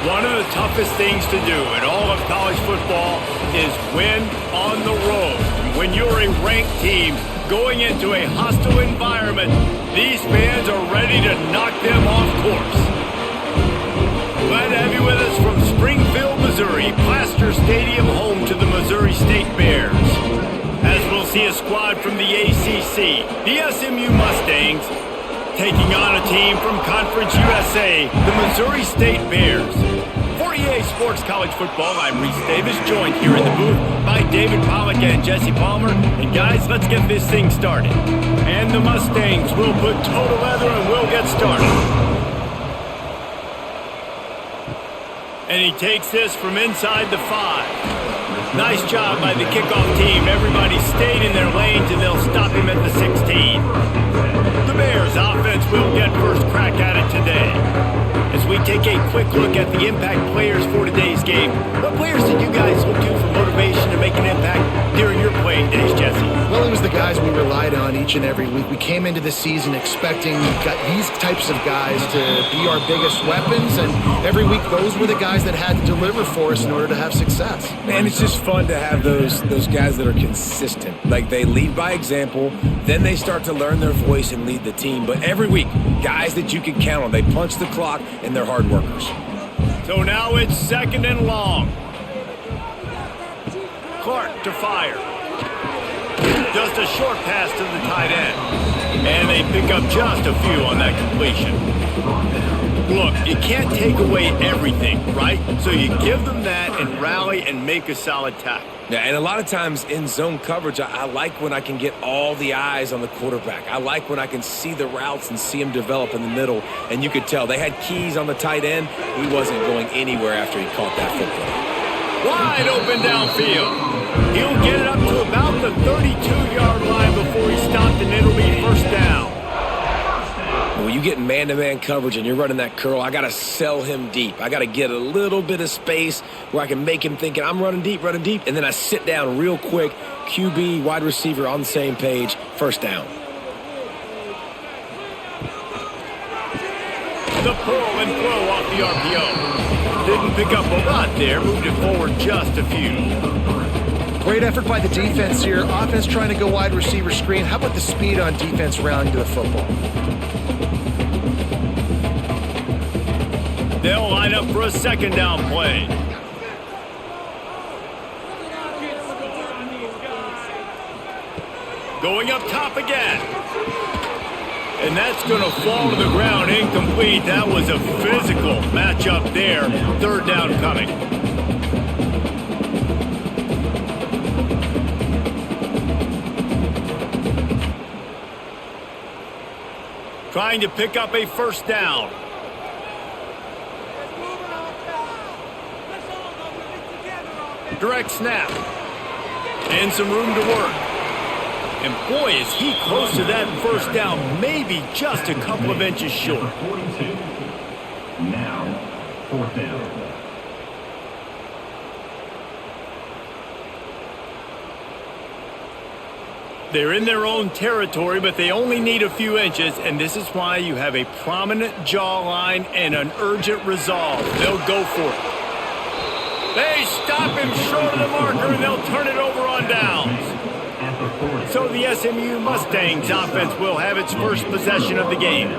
One of the toughest things to do in all of college football is win on the road. When you're a ranked team going into a hostile environment, these fans are ready to knock them off course. Glad to have you with us from Springfield, Missouri, Plaster Stadium, home to the Missouri State Bears. As we'll see a squad from the ACC, the SMU Mustangs, taking on a team from Conference USA, the Missouri State Bears. For EA Sports College Football, I'm Reese Davis, joined here in the booth by David Pollack and Jesse Palmer. And guys, let's get this thing started. And the Mustangs will put toe to leather and we'll get started. And he takes this from inside the 5. Nice job by the kickoff team. Everybody stayed in their lanes and they'll stop him at the 16. The Bears offense will get first crack at it today. As we take a quick look at the impact players for today's game, what players did you guys look to for motivation to make an impact during your playing days, Jesse? Well, it was the guys we relied on each and every week. We came into the season expecting these types of guys to be our biggest weapons, and every week those were the guys that had to deliver for us in order to have success. Man, it's just fun to have those guys that are consistent. Like, they lead by example, then they start to learn their voice and lead the team. But every week, guys that you can count on. They punch the clock, and they're hard workers. So now it's 2nd and long. Clark to fire. Just a short pass to the tight end. And they pick up just a few on that completion. Look, you can't take away everything, right? So you give them that and rally and make a solid tackle. Yeah, and a lot of times in zone coverage, I like when I can get all the eyes on the quarterback. I like when I can see the routes and see him develop in the middle. And you could tell they had keys on the tight end. He wasn't going anywhere after he caught that football. Wide open downfield. He'll get it up to about the 32-yard line before he stopped, and it'll be first down. When you get man-to-man coverage and you're running that curl, I got to sell him deep. I got to get a little bit of space where I can make him thinking I'm running deep, and then I sit down real quick. QB, wide receiver on the same page, first down. The pull and throw off the RPO. Didn't pick up a lot there, moved it forward just a few. Great effort by the defense here. Offense trying to go wide receiver screen. How about the speed on defense rounding to the football? They'll line up for a 2nd down play. Going up top again. And that's going to fall to the ground, incomplete. That was a physical matchup there. 3rd down coming. Trying to pick up a first down. Direct snap. And some room to work. And boy, is he close to that first down, maybe just a couple of inches short. 42. Now, 4th down. They're in their own territory, but they only need a few inches, and this is why you have a prominent jawline and an urgent resolve. They'll go for it. They stop him short of the marker, and they'll turn it over on downs. So the SMU Mustangs offense will have its first possession of the game.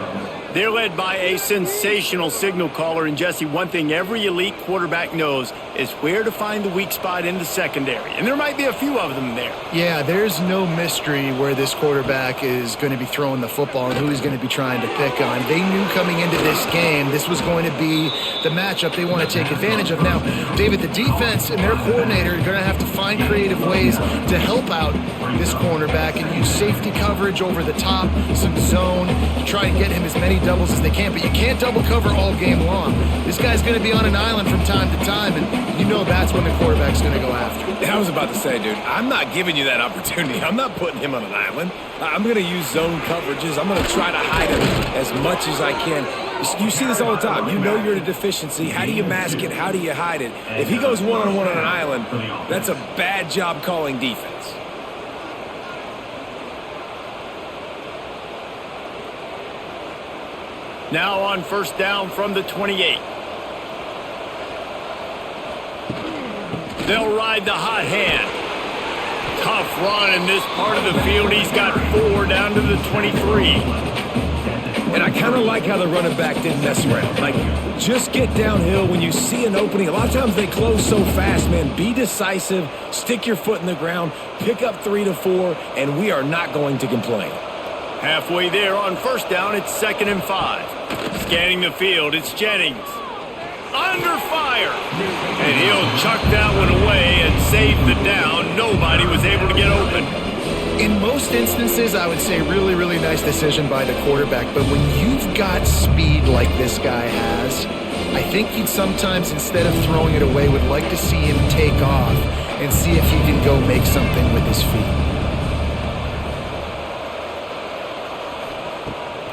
They're led by a sensational signal caller. And, Jesse, one thing every elite quarterback knows is where to find the weak spot in the secondary. And there might be a few of them there. Yeah, there's no mystery where this quarterback is going to be throwing the football and who he's going to be trying to pick on. They knew coming into this game this was going to be the matchup they want to take advantage of. Now, David, the defense and their coordinator are going to have to find creative ways to help out this cornerback and use safety coverage over the top, some zone, to try and get him as many doubles as they can. But you can't double cover all game long. This guy's going to be on an island from time to time, and you know that's when the quarterback's going to go after. I was about to say, dude, I'm not giving you that opportunity. I'm not putting him on an island. I'm going to use zone coverages. I'm going to try to hide him as much as I can. You see this all the time. You know you're at a deficiency. How do you mask it? How do you hide it? If he goes one-on-one on an island, that's a bad job calling defense. Now on first down from the 28. They'll ride the hot hand. Tough run in this part of the field. He's got 4 down to the 23. And I kind of like how the running back didn't mess around. Like, just get downhill when you see an opening. A lot of times they close so fast, man. Be decisive, stick your foot in the ground, pick up 3 to 4, and we are not going to complain. Halfway there on first down, it's 2nd and 5. Scanning the field, it's Jennings. Under fire. And he'll chuck that one away and save the down. Nobody was able to get open. In most instances, I would say really, really nice decision by the quarterback. But when you've got speed like this guy has, I think he'd sometimes, instead of throwing it away, would like to see him take off and see if he can go make something with his feet.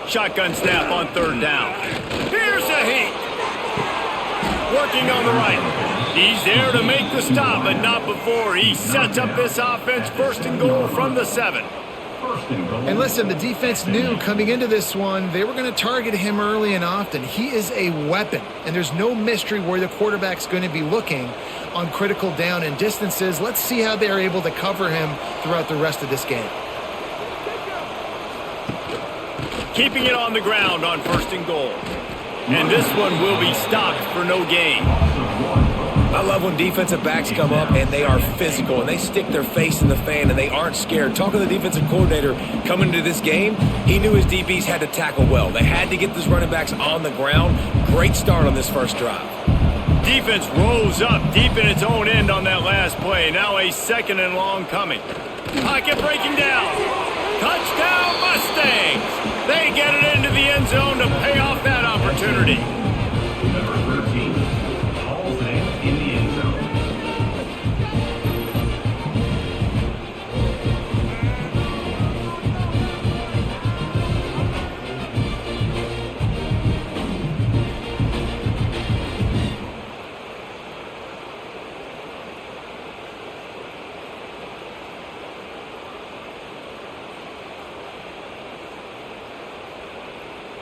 Shotgun snap on 3rd down. Here's a heat. Working on the right. He's there to make the stop, but not before he sets up this offense. 1st and goal from the 7. And listen, the defense knew coming into this one, they were going to target him early and often. He is a weapon, and there's no mystery where the quarterback's going to be looking on critical down and distances. Let's see how they're able to cover him throughout the rest of this game. Keeping it on the ground on 1st and goal. And this one will be stopped for no gain. I love when defensive backs come up and they are physical and they stick their face in the fan and they aren't scared. Talking to the defensive coordinator coming into this game, he knew his DBs had to tackle well. They had to get these running backs on the ground. Great start on this first drive. Defense rose up deep in its own end on that last play. Now a 2nd and long coming. Pocket breaking down. Touchdown Mustangs! They get it into the end zone to pay off that opportunity. Number 13, Halsey in the end zone.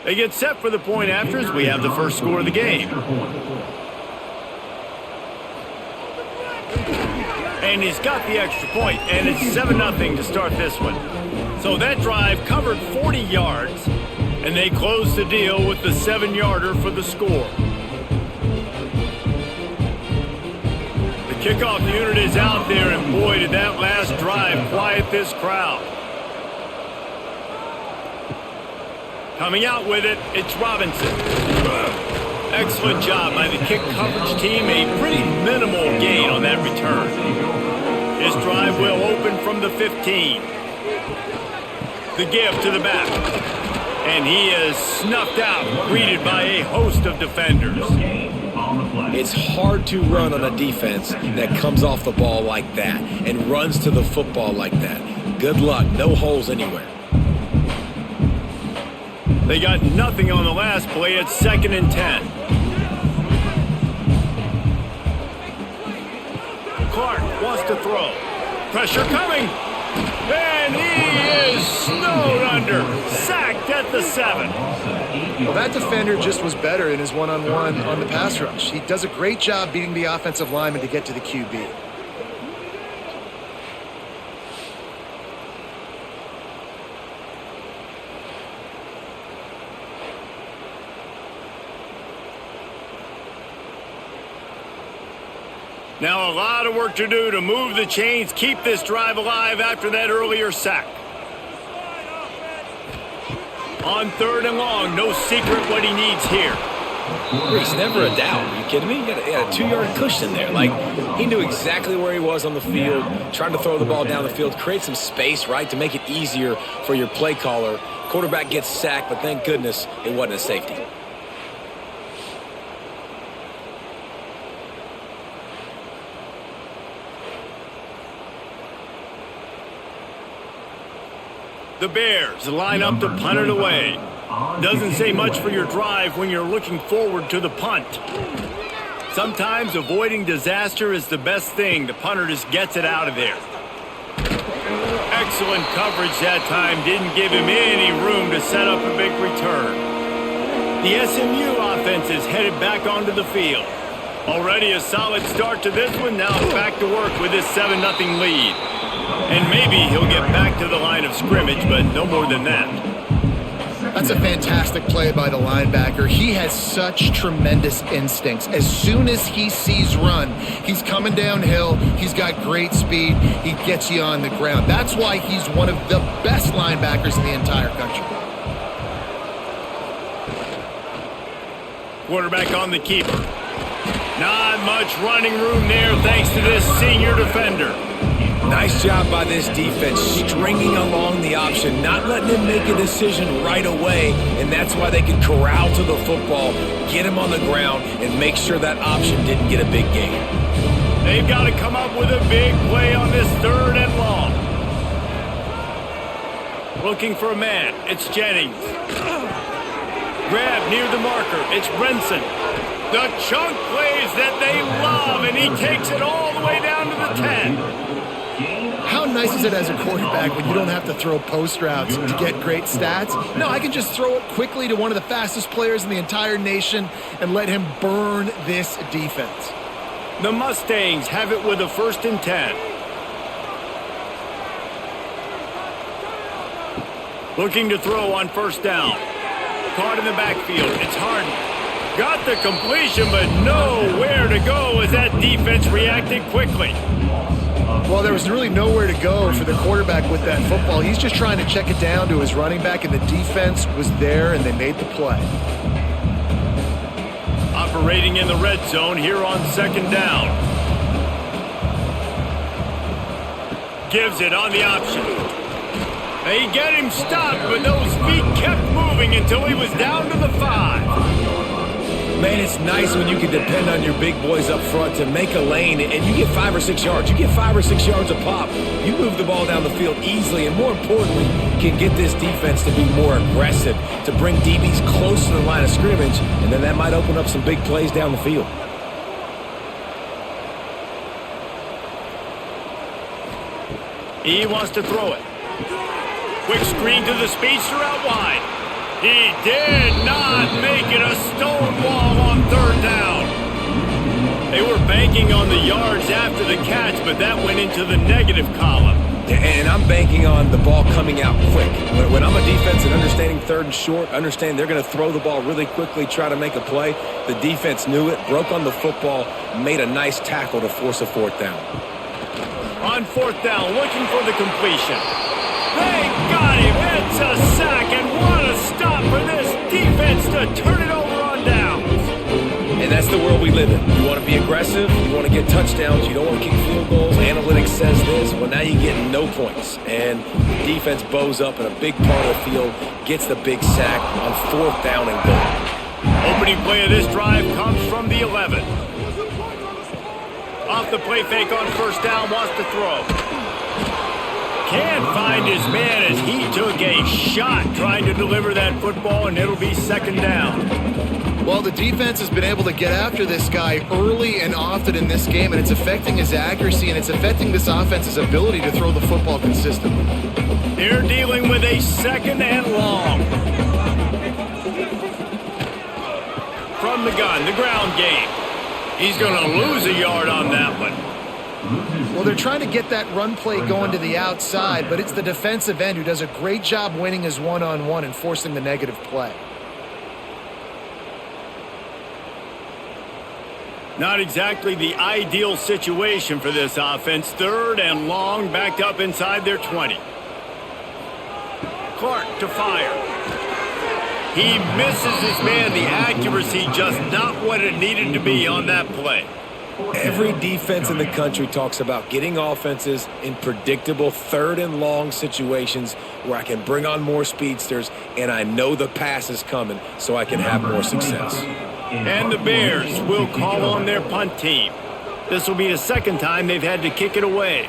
They get set for the point after as we have the first score of the game. And he's got the extra point, and it's 7-0 to start this one. So that drive covered 40 yards, and they close the deal with the 7-yarder for the score. The kickoff unit is out there, and boy, did that last drive quiet this crowd. Coming out with it, it's Robinson. Excellent job by the kick coverage team. A pretty minimal gain on that return. His drive will open from the 15. The give to the back. And he is snuffed out, greeted by a host of defenders. It's hard to run on a defense that comes off the ball like that and runs to the football like that. Good luck. No holes anywhere. They got nothing on the last play. It's 2nd and 10. Clark wants to throw. Pressure coming. And he is snowed under. Sacked at the 7. Well, that defender just was better in his one-on-one on the pass rush. He does a great job beating the offensive lineman to get to the QB. Now a lot of work to do to move the chains, keep this drive alive after that earlier sack. On 3rd and long, no secret what he needs here. Reese, never a doubt. Are you kidding me? He had a 2-yard cushion there. Like, he knew exactly where he was on the field, trying to throw the ball down the field, create some space, right, to make it easier for your play caller. Quarterback gets sacked, but thank goodness it wasn't a safety. The Bears line up to punt it away. Doesn't say much for your drive when you're looking forward to the punt. Sometimes avoiding disaster is the best thing. The punter just gets it out of there. Excellent coverage that time. Didn't give him any room to set up a big return. The SMU offense is headed back onto the field. Already a solid start to this one. Now it's back to work with this 7-0 lead. And maybe he'll get back to the line of scrimmage, but no more than that. That's a fantastic play by the linebacker. He has such tremendous instincts. As soon as he sees run, he's coming downhill. He's got great speed. He gets you on the ground. That's why he's one of the best linebackers in the entire country. Quarterback on the keeper. Not much running room there thanks to this senior defender. Nice job by this defense, stringing along the option, not letting him make a decision right away, and that's why they could corral to the football, get him on the ground, and make sure that option didn't get a big gain. They've got to come up with a big play on this 3rd and long. Looking for a man. It's Jennings. Grab near the marker. It's Brinson. The chunk plays that they love, and he takes it all the way down to the 10. How nice is it as a quarterback when you don't have to throw post routes to get great stats? No, I can just throw it quickly to one of the fastest players in the entire nation and let him burn this defense. The Mustangs have it with a 1st and 10. Looking to throw on 1st down. Caught in the backfield. It's Harden. Got the completion, but nowhere to go as that defense reacted quickly. Well, there was really nowhere to go for the quarterback with that football. He's just trying to check it down to his running back, and the defense was there, and they made the play. Operating in the red zone here on 2nd down. Gives it on the option. They get him stopped, but those feet kept moving until he was down to the 5. Man, it's nice when you can depend on your big boys up front to make a lane, and you get 5 or 6 yards. You get 5 or 6 yards a pop. You move the ball down the field easily, and more importantly, can get this defense to be more aggressive, to bring DBs close to the line of scrimmage, and then that might open up some big plays down the field. He wants to throw it. Quick screen to the speedster out wide. He did not make it a stone wall on 3rd down. They were banking on the yards after the catch, but that went into the negative column. And I'm banking on the ball coming out quick. When I'm a defense and understanding 3rd and short, understand they're going to throw the ball really quickly, try to make a play. The defense knew it, broke on the football, made a nice tackle to force a 4th down. On 4th down, looking for the completion. They got him. It's a sack, and what a stop for this defense to turn it over on downs. And that's the world we live in. You want to be aggressive. You want to get touchdowns. You don't want to kick field goals. Analytics says this. Well, now you get no points. And the defense bows up in a big part of the field, gets the big sack on 4th down and goal. Opening play of this drive comes from the 11. Off the play fake on 1st down, wants to throw. Can't find his man as he took a shot trying to deliver that football, and it'll be 2nd down. Well, the defense has been able to get after this guy early and often in this game, and it's affecting his accuracy, and it's affecting this offense's ability to throw the football consistently. They're dealing with a 2nd and long. From the gun, the ground game. He's going to lose a yard on that one. Well, they're trying to get that run play going to the outside, but it's the defensive end who does a great job winning his one-on-one and forcing the negative play. Not exactly the ideal situation for this offense. 3rd and long, backed up inside their 20. Clark to fire. He misses his man. The accuracy just not what it needed to be on that play. Every defense in the country talks about getting offenses in predictable 3rd and long situations where I can bring on more speedsters and I know the pass is coming so I can have more success. And the Bears will call on their punt team. This will be the 2nd time they've had to kick it away.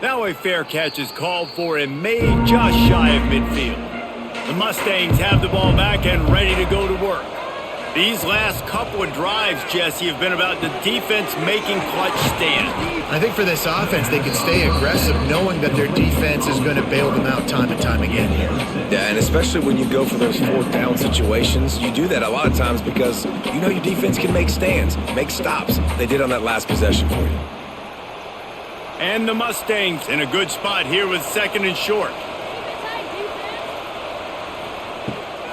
Now a fair catch is called for and made just shy of midfield. The Mustangs have the ball back and ready to go to work. These last couple of drives, Jesse, have been about the defense making clutch stand. I think for this offense, they can stay aggressive knowing that their defense is going to bail them out time and time again here. Yeah, and especially when you go for those fourth down situations. You do that a lot of times because you know your defense can make stands, make stops. They did on that last possession for you. And the Mustangs in a good spot here with 2nd and short.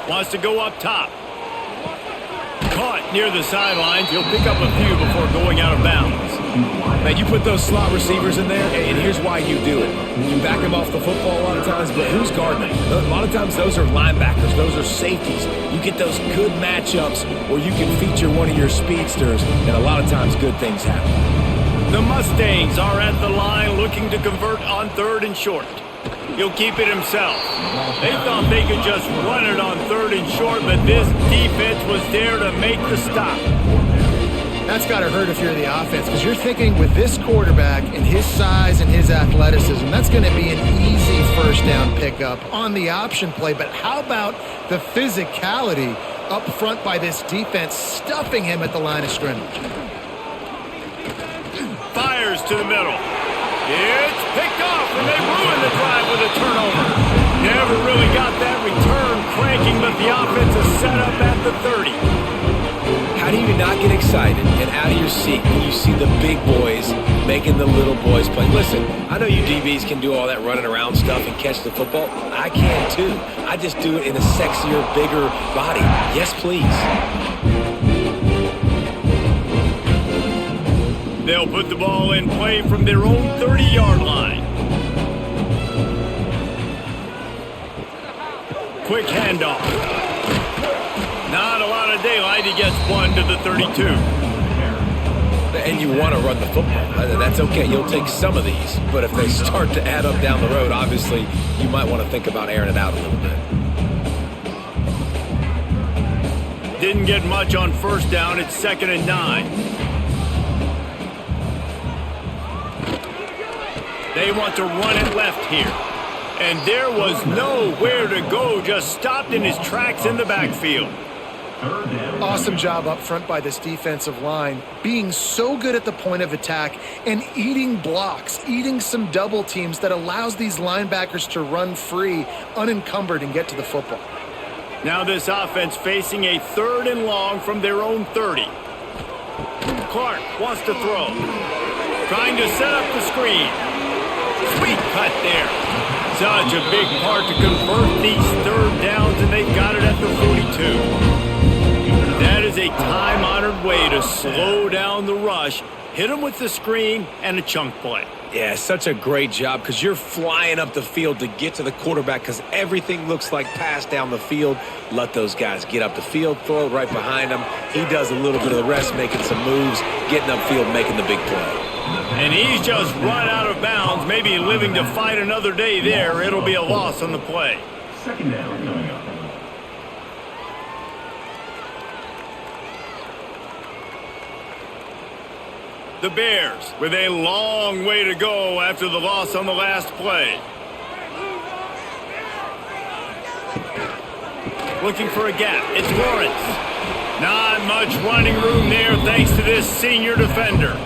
Wants to go up top. Caught near the sidelines. He'll pick up a few before going out of bounds. Now, you put those slot receivers in there, and here's why you do it. You back them off the football a lot of times, but who's guarding them? A lot of times those are linebackers. Those are safeties. You get those good matchups where you can feature one of your speedsters, and a lot of times good things happen. The Mustangs are at the line looking to convert on 3rd and short. He'll keep it himself. They thought they could just run it on 3rd and short, but this defense was there to make the stop. That's got to hurt if you're the offense, because you're thinking with this quarterback and his size and his athleticism, that's going to be an easy first down pickup on the option play. But how about the physicality up front by this defense, stuffing him at the line of scrimmage? Fires to the middle. It's picked off, and they ruined the drive with a turnover. Never really got that return cranking, but the offense is set up at the 30. How do you not get excited and out of your seat when you see the big boys making the little boys play? Listen, I know you DBs can do all that running around stuff and catch the football. I can too. I just do it in a sexier, bigger body. Yes, please. They'll put the ball in play from their own 30-yard line. Quick handoff. Not a lot of daylight. He gets one to the 32. And you want to run the football. That's okay. You'll take some of these. But if they start to add up down the road, obviously, you might want to think about airing it out a little bit. Didn't get much on 1st down. It's 2nd and 9. They want to run it left here. And there was nowhere to go, just stopped in his tracks in the backfield. Awesome job up front by this defensive line, being so good at the point of attack and eating blocks, eating some double teams that allows these linebackers to run free, unencumbered, and get to the football. Now this offense facing a 3rd and long from their own 30. Clark wants to throw. Trying to set up the screen. Sweet cut there. Such a big part to convert these 3rd downs, and they've got it at the 42. That is a time-honored way to slow down the rush, hit them with the screen, and a chunk play. Yeah, such a great job because you're flying up the field to get to the quarterback because everything looks like pass down the field. Let those guys get up the field, throw it right behind him. He does a little bit of the rest, making some moves, getting upfield, making the big play. And he's just run out of bounds, maybe living to fight another day there. It'll be a loss on the play. 2nd down coming up. The Bears with a long way to go after the loss on the last play. Looking for a gap. It's Lawrence. Not much running room there thanks to this senior defender.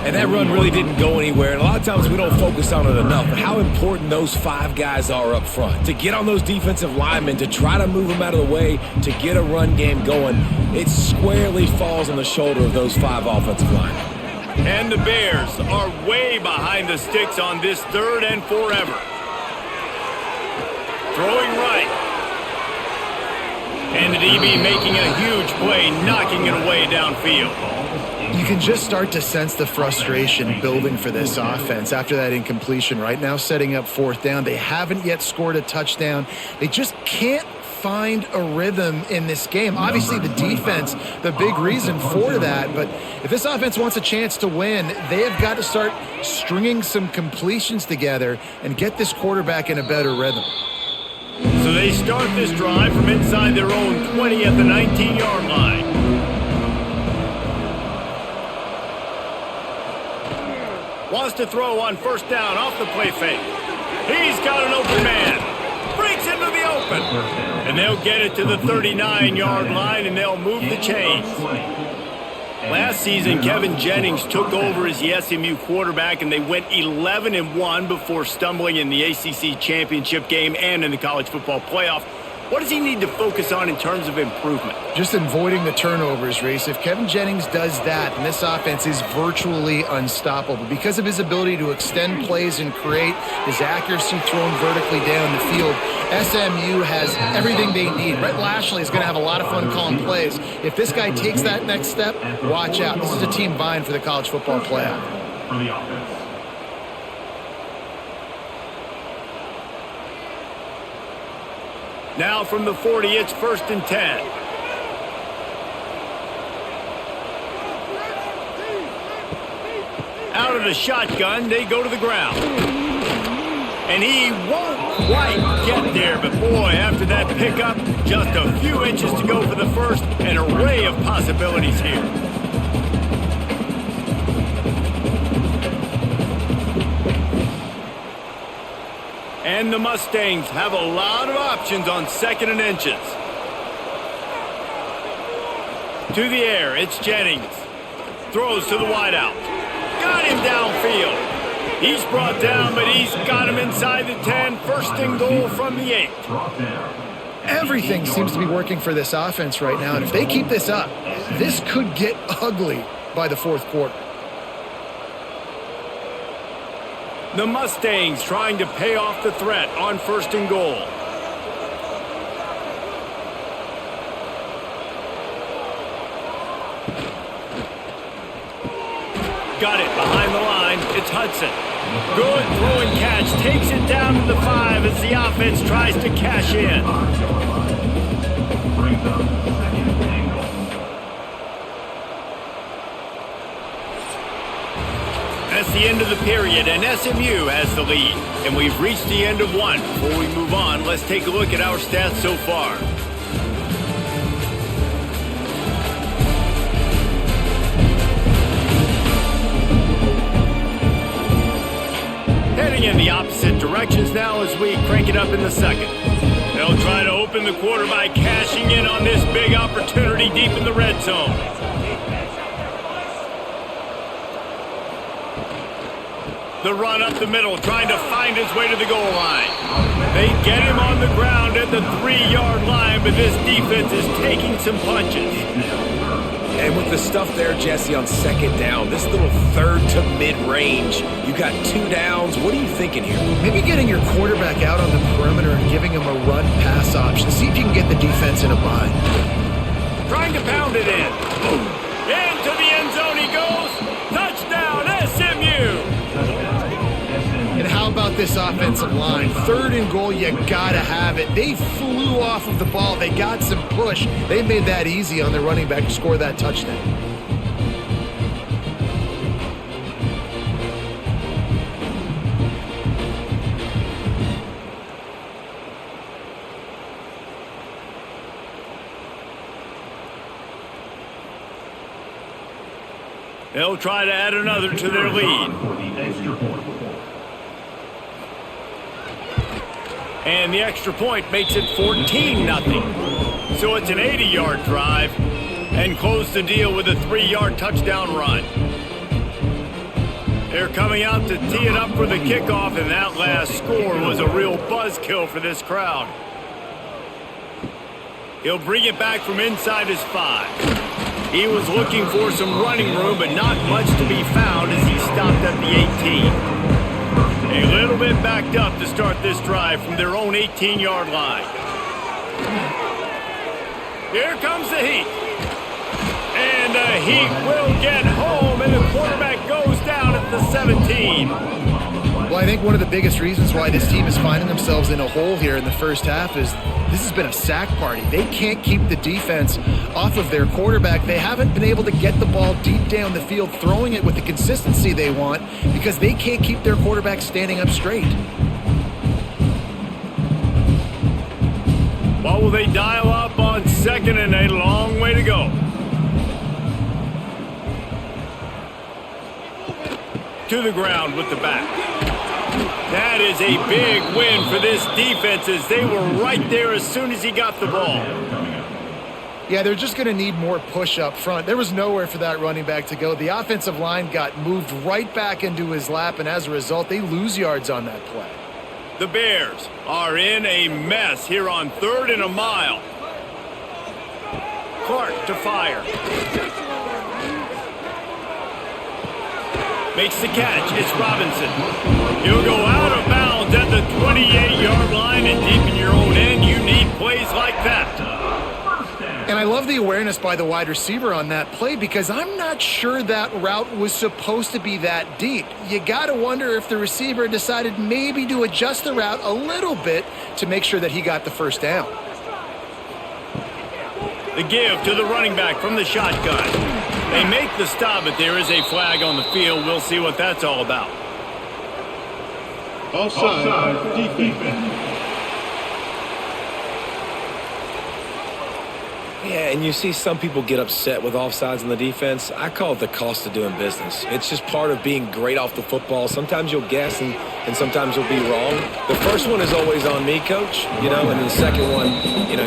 And that run really didn't go anywhere. And a lot of times we don't focus on it enough. But how important those 5 guys are up front. To get on those defensive linemen, to try to move them out of the way, to get a run game going, it squarely falls on the shoulder of those 5 offensive linemen. And the Bears are way behind the sticks on this 3rd and forever. Throwing right. And the DB making a huge play, knocking it away downfield. You can just start to sense the frustration building for this offense after that incompletion. Right now, setting up 4th down. They haven't yet scored a touchdown. They just can't find a rhythm in this game. Obviously, the defense, the big reason for that. But if this offense wants a chance to win, they have got to start stringing some completions together and get this quarterback in a better rhythm. So they start this drive from inside their own 20 at the 19-yard line. Wants to throw on 1st down off the play fake. He's got an open man. Breaks into the open. And they'll get it to the 39-yard line, and they'll move the chains. Last season, Kevin Jennings took over as the SMU quarterback, and they went 11-1 before stumbling in the ACC championship game and in the college football playoff. What does he need to focus on in terms of improvement? Just avoiding the turnovers, Reese. If Kevin Jennings does that, and this offense is virtually unstoppable because of his ability to extend plays and create, his accuracy thrown vertically down the field, SMU has everything they need. Brett Lashley is going to have a lot of fun calling plays. If this guy takes that next step, watch out. This is a team vying for the college football playoff. For the offense. Now from the 40, it's 1st and 10. Out of the shotgun, they go to the ground. And he won't quite get there, but boy, after that pickup, just a few inches to go for the first, an array of possibilities here. And the Mustangs have a lot of options on 2nd and inches. To the air, it's Jennings. Throws to the wideout. Got him downfield. He's brought down, but he's got him inside the 10. 1st and goal from the 8. Everything seems to be working for this offense right now, and if they keep this up, this could get ugly by the 4th quarter. The Mustangs trying to pay off the threat on 1st and goal. Got it behind the line. It's Hudson. Good throw and catch. Takes it down to the 5 as the offense tries to cash in. Brings up 2nd and goal. That's the end of the period, and SMU has the lead. And we've reached the end of one. Before we move on, let's take a look at our stats so far. Heading in the opposite directions now as we crank it up in the 2nd. They'll try to open the quarter by cashing in on this big opportunity deep in the red zone. The run up the middle, trying to find his way to the goal line. They get him on the ground at the 3-yard line, but this defense is taking some punches. And with the stuff there, Jesse, on 2nd down, this little 3rd to mid-range, you got 2 downs. What are you thinking here? Maybe getting your quarterback out on the perimeter and giving him a run-pass option. See if you can get the defense in a bind. Trying to pound it in. Into the end zone he goes. Touchdown, SMU! And how about this offensive line? 3rd and goal, you gotta have it. They flew off of the ball. They got some push. They made that easy on their running back to score that touchdown. They'll try to add another to their lead. For the extra point. And the extra point makes it 14-0. So it's an 80-yard drive and close the deal with a 3-yard touchdown run. They're coming out to tee it up for the kickoff, and that last score was a real buzzkill for this crowd. He'll bring it back from inside his 5. He was looking for some running room, but not much to be found as he stopped at the 18. A little bit backed up to start this drive from their own 18-yard line. Here comes the heat. And the heat will get home, and the quarterback goes down at the 17. Well, I think one of the biggest reasons why this team is finding themselves in a hole here in the first half is this has been a sack party. They can't keep the defense off of their quarterback. They haven't been able to get the ball deep down the field, throwing it with the consistency they want because they can't keep their quarterback standing up straight. What will they dial up on 2nd and a long way to go? To the ground with the back. That is a big win for this defense as they were right there as soon as he got the ball. Yeah, they're just going to need more push up front. There was nowhere for that running back to go. The offensive line got moved right back into his lap, and as a result, they lose yards on that play. The Bears are in a mess here on 3rd and a mile. Clark to fire. Makes the catch. It's Robinson. He'll go out of bounds at the 28-yard line, and deep in your own end, you need plays like that. And I love the awareness by the wide receiver on that play because I'm not sure that route was supposed to be that deep. You got to wonder if the receiver decided maybe to adjust the route a little bit to make sure that he got the first down. The give to the running back from the shotgun. They make the stop, but there is a flag on the field. We'll see what that's all about. Offside defense. Yeah, and you see some people get upset with offsides in the defense. I call it the cost of doing business. It's just part of being great off the football. Sometimes you'll guess and sometimes you'll be wrong. The first one is always on me, Coach, and then the second one,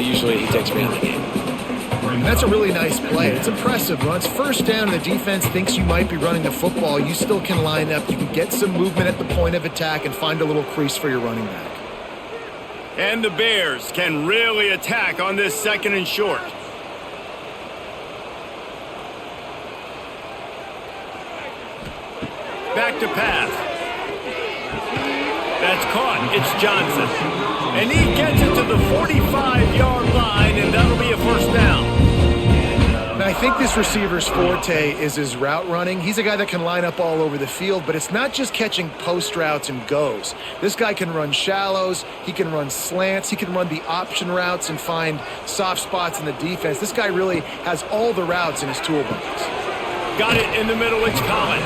usually he takes me out of the game. And that's a really nice play. It's impressive. When it's first down and the defense thinks you might be running the football, you still can line up. You can get some movement at the point of attack and find a little crease for your running back. And the Bears can really attack on this 2nd and short. Back to pass. That's caught. It's Johnson. And he gets it to the 45-yard line, and that'll be a first down. And I think this receiver's forte is his route running. He's a guy that can line up all over the field, but it's not just catching post routes and goes. This guy can run shallows. He can run slants. He can run the option routes and find soft spots in the defense. This guy really has all the routes in his toolbox. Got it in the middle. It's Collins.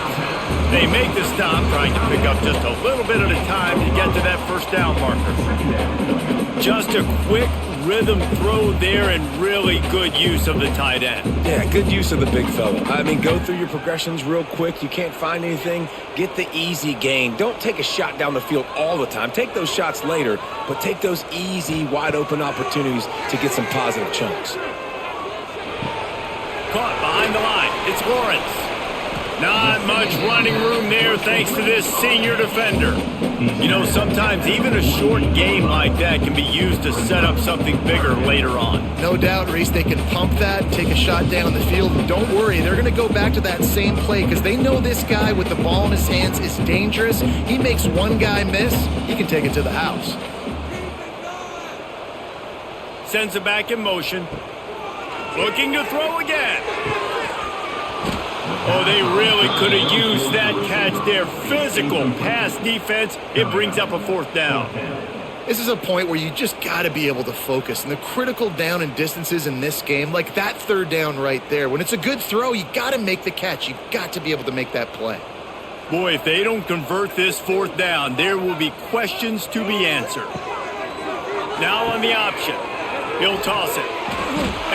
They make the stop, trying to pick up just a little bit at a time to get to that first down marker. Just a quick rhythm throw there and really good use of the tight end. Yeah, good use of the big fella. Go through your progressions real quick. You can't find anything. Get the easy gain. Don't take a shot down the field all the time. Take those shots later, but take those easy, wide-open opportunities to get some positive chunks. Caught behind the line. It's Lawrence. Not much running room there thanks to this senior defender. Sometimes even a short game like that can be used to set up something bigger later on. No doubt, Reese, they can pump that, take a shot down the field. And don't worry, they're going to go back to that same play because they know this guy with the ball in his hands is dangerous. He makes one guy miss, he can take it to the house. Sends it back in motion. Looking to throw again. Oh, they really could have used that catch there. Physical pass defense. It brings up a 4th down. This is a point where you just got to be able to focus. And the critical down and distances in this game, like that 3rd down right there, when it's a good throw, you got to make the catch. You got to be able to make that play. Boy, if they don't convert this 4th down, there will be questions to be answered. Now on the option. He'll toss it.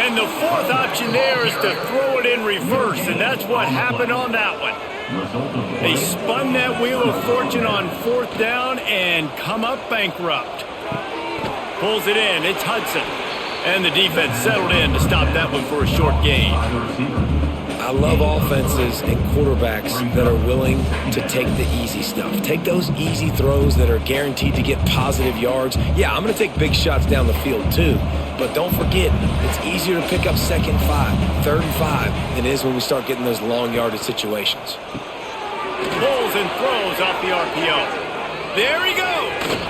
And the 4th option there is to throw it in reverse, and that's what happened on that one. They spun that wheel of fortune on 4th down and come up bankrupt. Pulls it in. It's Hudson. And the defense settled in to stop that one for a short gain. I love offenses and quarterbacks that are willing to take the easy stuff. Take those easy throws that are guaranteed to get positive yards. Yeah, I'm going to take big shots down the field too. But don't forget, it's easier to pick up 2nd and 5, 3rd and 5 than it is when we start getting those long yardage situations. Pulls and throws off the RPO. There he goes.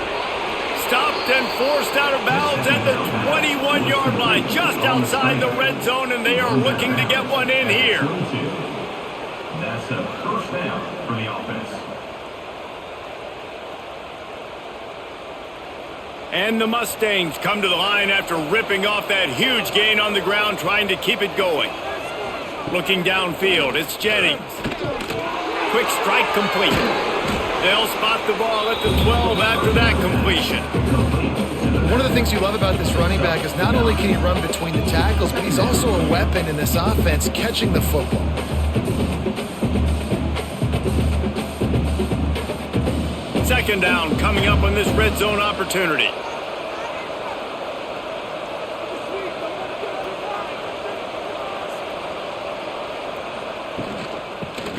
Stopped and forced out of bounds at the 21-yard line, just outside the red zone, and they are looking to get one in here. That's a first down for the offense. And the Mustangs come to the line after ripping off that huge gain on the ground, trying to keep it going. Looking downfield, it's Jennings. Quick strike complete. They'll spot the ball at the 12 after that completion. One of the things you love about this running back is not only can he run between the tackles, but he's also a weapon in this offense catching the football. Second down coming up on this red zone opportunity.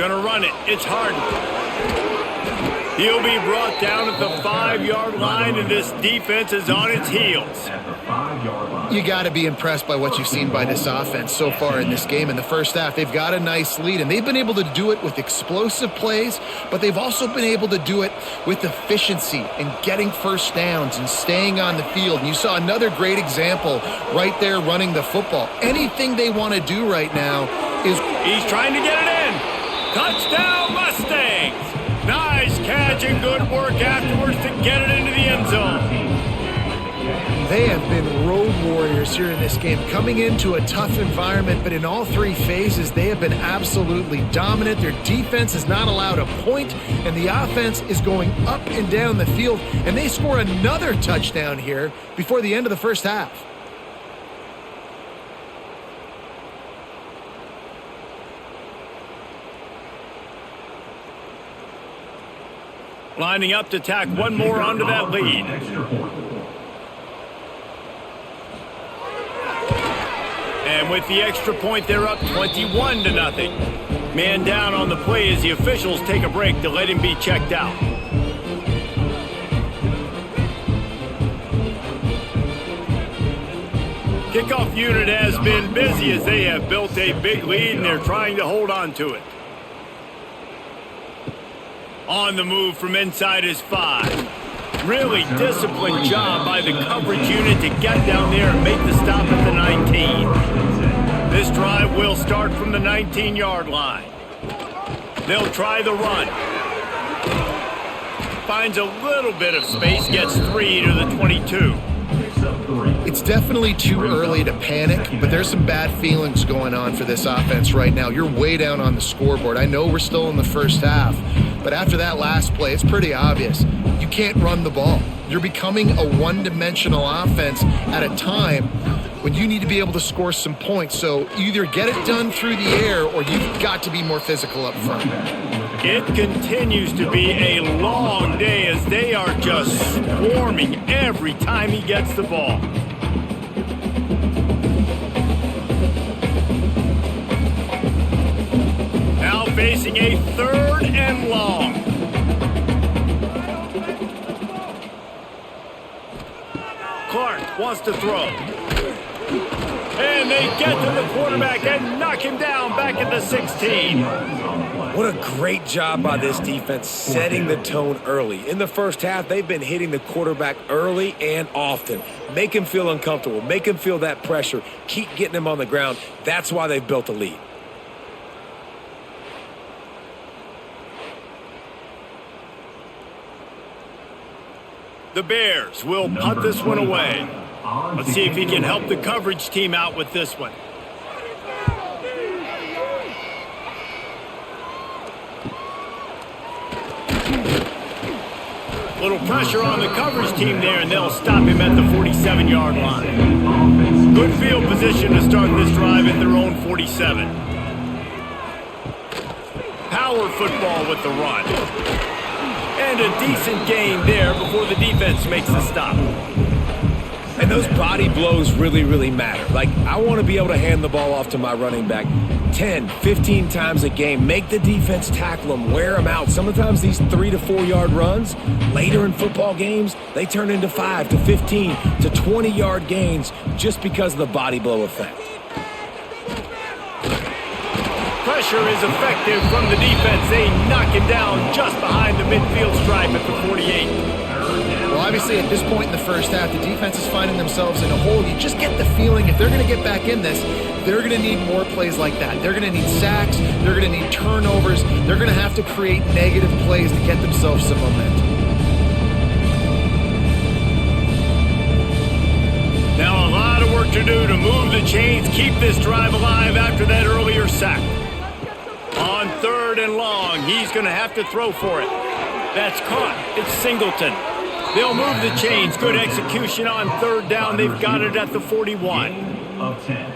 Gonna run it. It's Harden. He'll be brought down at the 5-yard line, and this defense is on its heels. At the 5-yard line. You got to be impressed by what you've seen by this offense so far in this game. In the first half, they've got a nice lead, and they've been able to do it with explosive plays, but they've also been able to do it with efficiency and getting first downs and staying on the field. And you saw another great example right there running the football. Anything they want to do right now is... He's trying to get it in. Touchdown, Mustangs! Nice catch and good work afterwards to get it into the end zone. They have been road warriors here in this game, coming into a tough environment, but in all three phases, they have been absolutely dominant. Their defense is not allowed a point, and the offense is going up and down the field, and they score another touchdown here before the end of the first half. Lining up to tack one more onto that lead. And with the extra point, they're up 21-0. Man down on the play as the officials take a break to let him be checked out. Kickoff unit has been busy as they have built a big lead and they're trying to hold on to it. On the move from inside his 5. Really disciplined job by the coverage unit to get down there and make the stop at the 19. This drive will start from the 19-yard line. They'll try the run. Finds a little bit of space, gets 3 to the 22. It's definitely too early to panic, but there's some bad feelings going on for this offense right now. You're way down on the scoreboard. I know we're still in the first half, but after that last play, it's pretty obvious. You can't run the ball. You're becoming a one-dimensional offense at a time when you need to be able to score some points. So either get it done through the air or you've got to be more physical up front. It continues to be a long day as they are just swarming every time he gets the ball. Now facing a 3rd and long. Clark wants to throw. And they get to the quarterback and knock him down back at the 16. What a great job by this defense setting the tone early. In the first half, they've been hitting the quarterback early and often. Make him feel uncomfortable. Make him feel that pressure. Keep getting him on the ground. That's why they've built a lead. The Bears will punt this one away. Let's see if he can help the coverage team out with this one. Little pressure on the coverage team there, and they'll stop him at the 47-yard line. Good field position to start this drive at their own 47. Power football with the run. And a decent gain there before the defense makes the stop. And those body blows really, really matter. Like, I want to be able to hand the ball off to my running back 10, 15 times a game. Make the defense tackle them, wear them out. Sometimes these 3 to 4 yard runs, later in football games, they turn into 5 to 15 to 20 yard gains just because of the body blow effect. Pressure is effective from the defense. They knock him down just behind the midfield stripe at the 48. Well, obviously, at this point in the first half, the defense is finding themselves in a hole. You just get the feeling if they're going to get back in this, they're going to need more plays like that. They're going to need sacks. They're going to need turnovers. They're going to have to create negative plays to get themselves some momentum. Now a lot of work to do to move the chains, keep this drive alive after that earlier sack. On 3rd and long, he's going to have to throw for it. That's caught. It's Singleton. They'll move the chains. Good execution on 3rd down. They've got it at the 41. Of 10.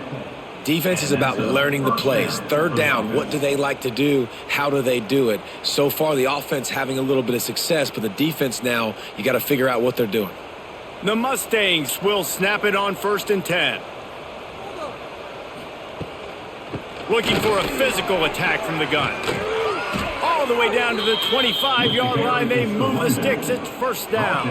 Defense is about learning the plays. 3rd down, what do they like to do? How do they do it? So far, the offense having a little bit of success, but the defense now, you got to figure out what they're doing. The Mustangs will snap it on 1st and 10. Looking for a physical attack from the gun. all the way down to the 25-yard line. They move the sticks. It's first down.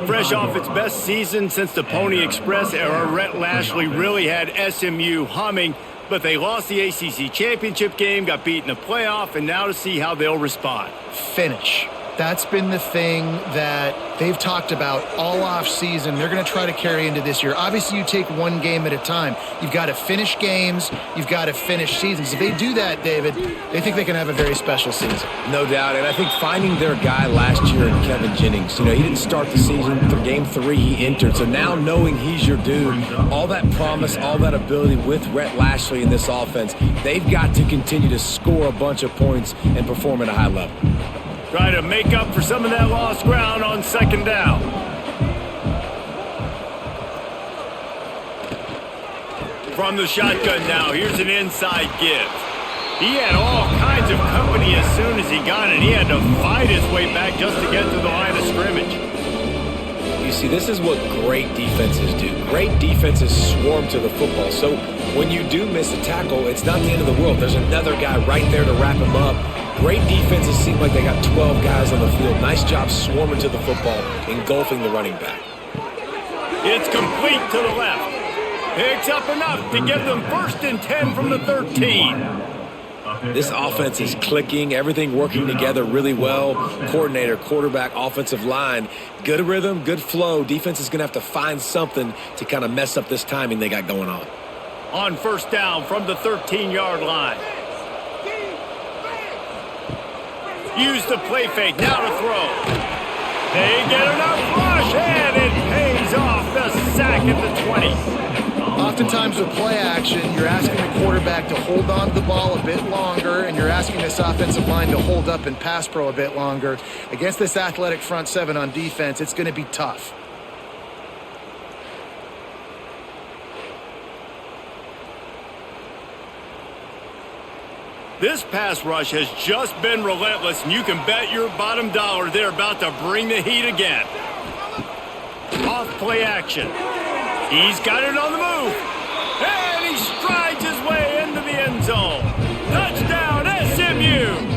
Fresh off its best season since the Pony Express era, Rhett Lashlee really had SMU humming, but they lost the ACC championship game, got beat in the playoff, and now to see how they'll respond. Finish. That's been the thing that they've talked about all off season. They're going to try to carry into this year. Obviously, you take one game at a time. You've got to finish games. You've got to finish seasons. If they do that, David, they think they can have a very special season. No doubt, and I think finding their guy last year in Kevin Jennings, he didn't start the season. For game 3, he entered. So now knowing he's your dude, all that promise, all that ability with Rhett Lashlee in this offense, they've got to continue to score a bunch of points and perform at a high level. Try to make up for some of that lost ground on second down. From the shotgun now, here's an inside give. He had all kinds of company as soon as he got it. He had to fight his way back just to get to the line of scrimmage. You see, this is what great defenses do. Great defenses swarm to the football. So when you do miss a tackle, it's not the end of the world. There's another guy right there to wrap him up. Great defenses seem like they got 12 guys on the field. Nice job swarming to the football, engulfing the running back. It's complete to the left. Picks up enough to give them 1st and 10 from the 13. This offense is clicking, everything working together really well. Coordinator, quarterback, offensive line, good rhythm, good flow. Defense is going to have to find something to kind of mess up this timing they got going on. On first down from the 13-yard line. Use the play fake, now to throw. They get enough rush, and it pays off the sack at the 20. Oftentimes with play action, you're asking the quarterback to hold on to the ball a bit longer, and you're asking this offensive line to hold up and pass pro a bit longer. Against this athletic front seven on defense, it's going to be tough. This pass rush has just been relentless, and you can bet your bottom dollar they're about to bring the heat again. Off play action. He's got it on the move. And he strides his way into the end zone. Touchdown, SMU!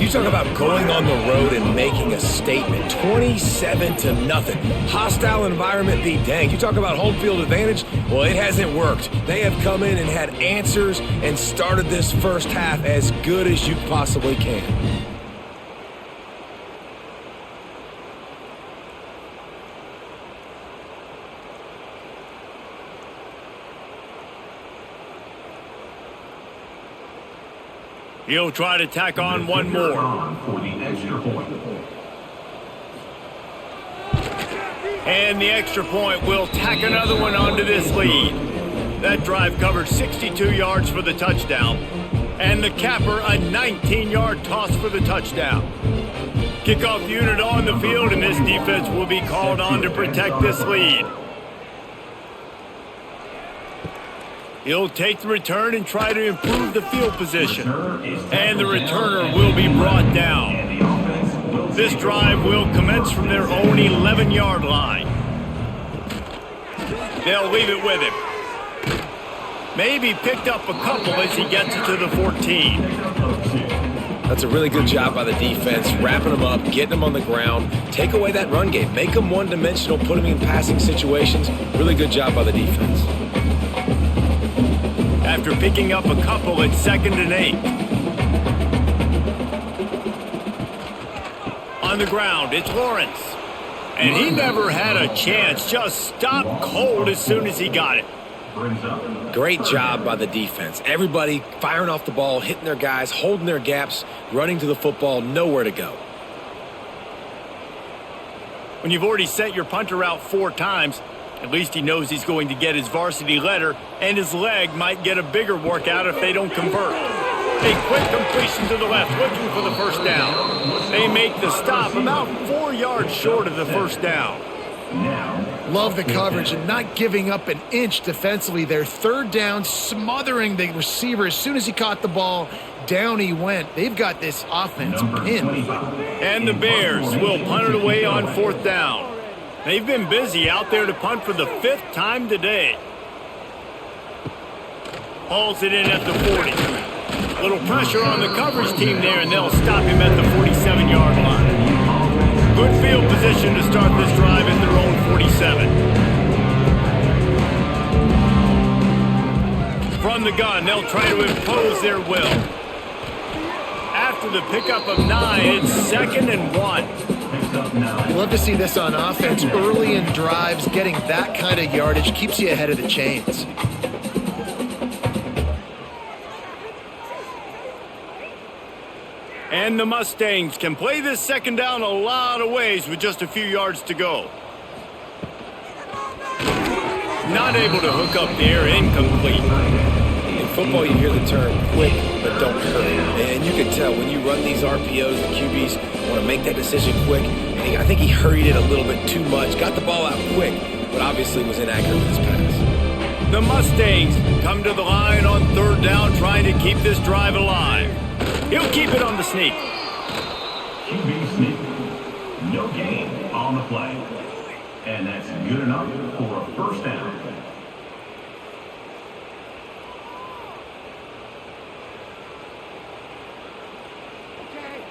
You talk about going on the road and making a statement. 27-0. Hostile environment be danged. You talk about home field advantage. Well, it hasn't worked. They have come in and had answers and started this first half as good as you possibly can. He'll try to tack on one more. For the extra point. And the extra point will tack another one onto this lead. That drive covered 62 yards for the touchdown. And the capper, a 19-yard toss for the touchdown. Kickoff unit on the field, and this defense will be called on to protect this lead. He'll take the return and try to improve the field position. And the returner will be brought down. This drive will commence from their own 11-yard line. They'll leave it with him. Maybe picked up a couple as he gets it to the 14. That's a really good job by the defense, wrapping them up, getting them on the ground, take away that run game, make them one-dimensional, put them in passing situations. Really good job by the defense. After picking up a couple, it's 2nd and 8. On the ground, it's Lawrence. And he never had a chance, just stopped cold as soon as he got it. Great job by the defense. Everybody firing off the ball, hitting their guys, holding their gaps, running to the football, nowhere to go. When you've already sent your punter out 4 times, at least he knows he's going to get his varsity letter, and his leg might get a bigger workout if they don't convert. A quick completion to the left, looking for the first down. They make the stop about 4 yards short of the first down. Love the coverage and not giving up an inch defensively. Their 3rd down, smothering the receiver. As soon as he caught the ball, down he went. They've got this offense pinned. And the Bears will punt it away on 4th down. They've been busy out there to punt for the 5th time today. Hauls it in at the 40. Little pressure on the coverage team there, and they'll stop him at the 47-yard line. Good field position to start this drive at their own 47. From the gun, they'll try to impose their will. After the pickup of 9, it's 2nd and 1. You love to see this on offense. Early in drives, getting that kind of yardage keeps you ahead of the chains. And the Mustangs can play this second down a lot of ways with just a few yards to go. Not able to hook up there, incomplete. In football, you hear the term quick, but don't hurry. And you can tell when you run these RPOs, the QBs want to make that decision quick. And I think he hurried it a little bit too much, got the ball out quick, but obviously was inaccurate with his pass. The Mustangs come to the line on 3rd down, trying to keep this drive alive. He'll keep it on the sneak. QB sneak. No gain on the play. And that's good enough for a first down.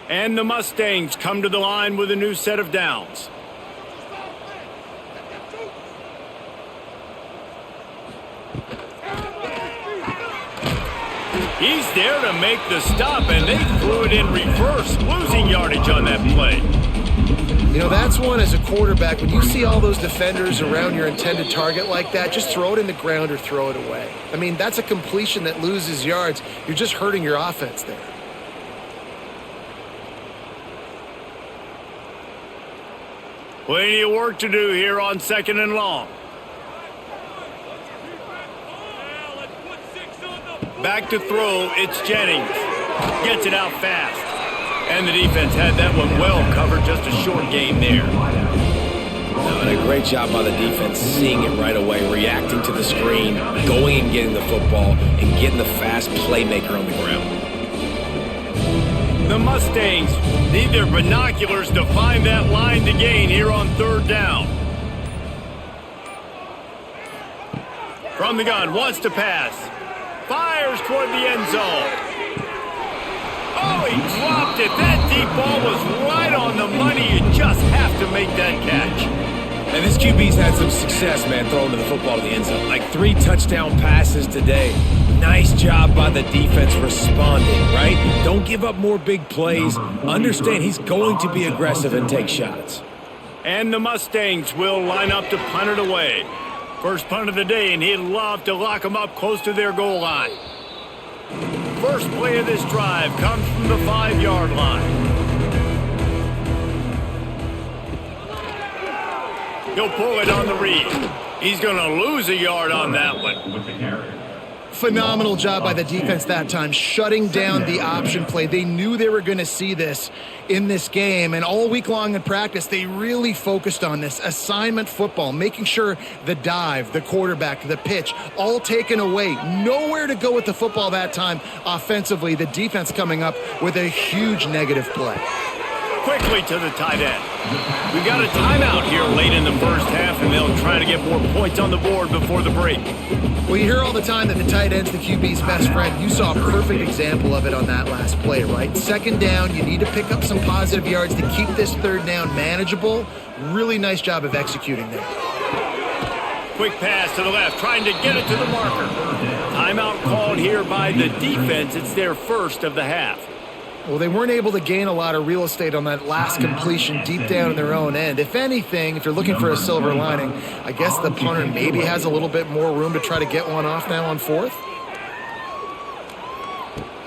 And the Mustangs come to the line with a new set of downs. He's there to make the stop, and they threw it in reverse, losing yardage on that play. You know, that's one as a quarterback. When you see all those defenders around your intended target like that, just throw it in the ground or throw it away. I mean, that's a completion that loses yards. You're just hurting your offense there. Plenty of work to do here on 2nd and long. Back to throw, it's Jennings. Gets it out fast. And the defense had that one well covered, just a short game there. And a great job by the defense, seeing it right away, reacting to the screen, going and getting the football, and getting the fast playmaker on the ground. The Mustangs need their binoculars to find that line to gain here on 3rd down. From the gun, wants to pass. Fires toward the end zone. Oh, he dropped it. That deep ball was right on the money. You just have to make that catch. And this QB's had some success, man, throwing the football to the end zone. Like 3 touchdown passes today. Nice job by the defense responding, right? Don't give up more big plays. Understand he's going to be aggressive and take shots. And the Mustangs will line up to punt it away. First punt of the day, and he'd love to lock them up close to their goal line. First play of this drive comes from the 5-yard line. He'll pull it on the read. He's going to lose a yard on that one. With the carry. Phenomenal job by the defense that time, shutting down the option play. They knew they were going to see this in this game, and all week long in practice, they really focused on this assignment football, making sure the dive, the quarterback, the pitch, all taken away. Nowhere to go with the football that time offensively. The defense coming up with a huge negative play. Quickly to the tight end. We got a timeout here late in the first half, and they'll try to get more points on the board before the break. Well, you hear all the time that the tight end's the QB's best friend. You saw a perfect example of it on that last play, right? 2nd down, you need to pick up some positive yards to keep this 3rd down manageable. Really nice job of executing there. Quick pass to the left, trying to get it to the marker. Timeout called here by the defense. It's their first of the half. Well, they weren't able to gain a lot of real estate on that last completion deep down in their own end. If anything, if you're looking for a silver lining, I guess the punter maybe has a little bit more room to try to get one off now on 4th.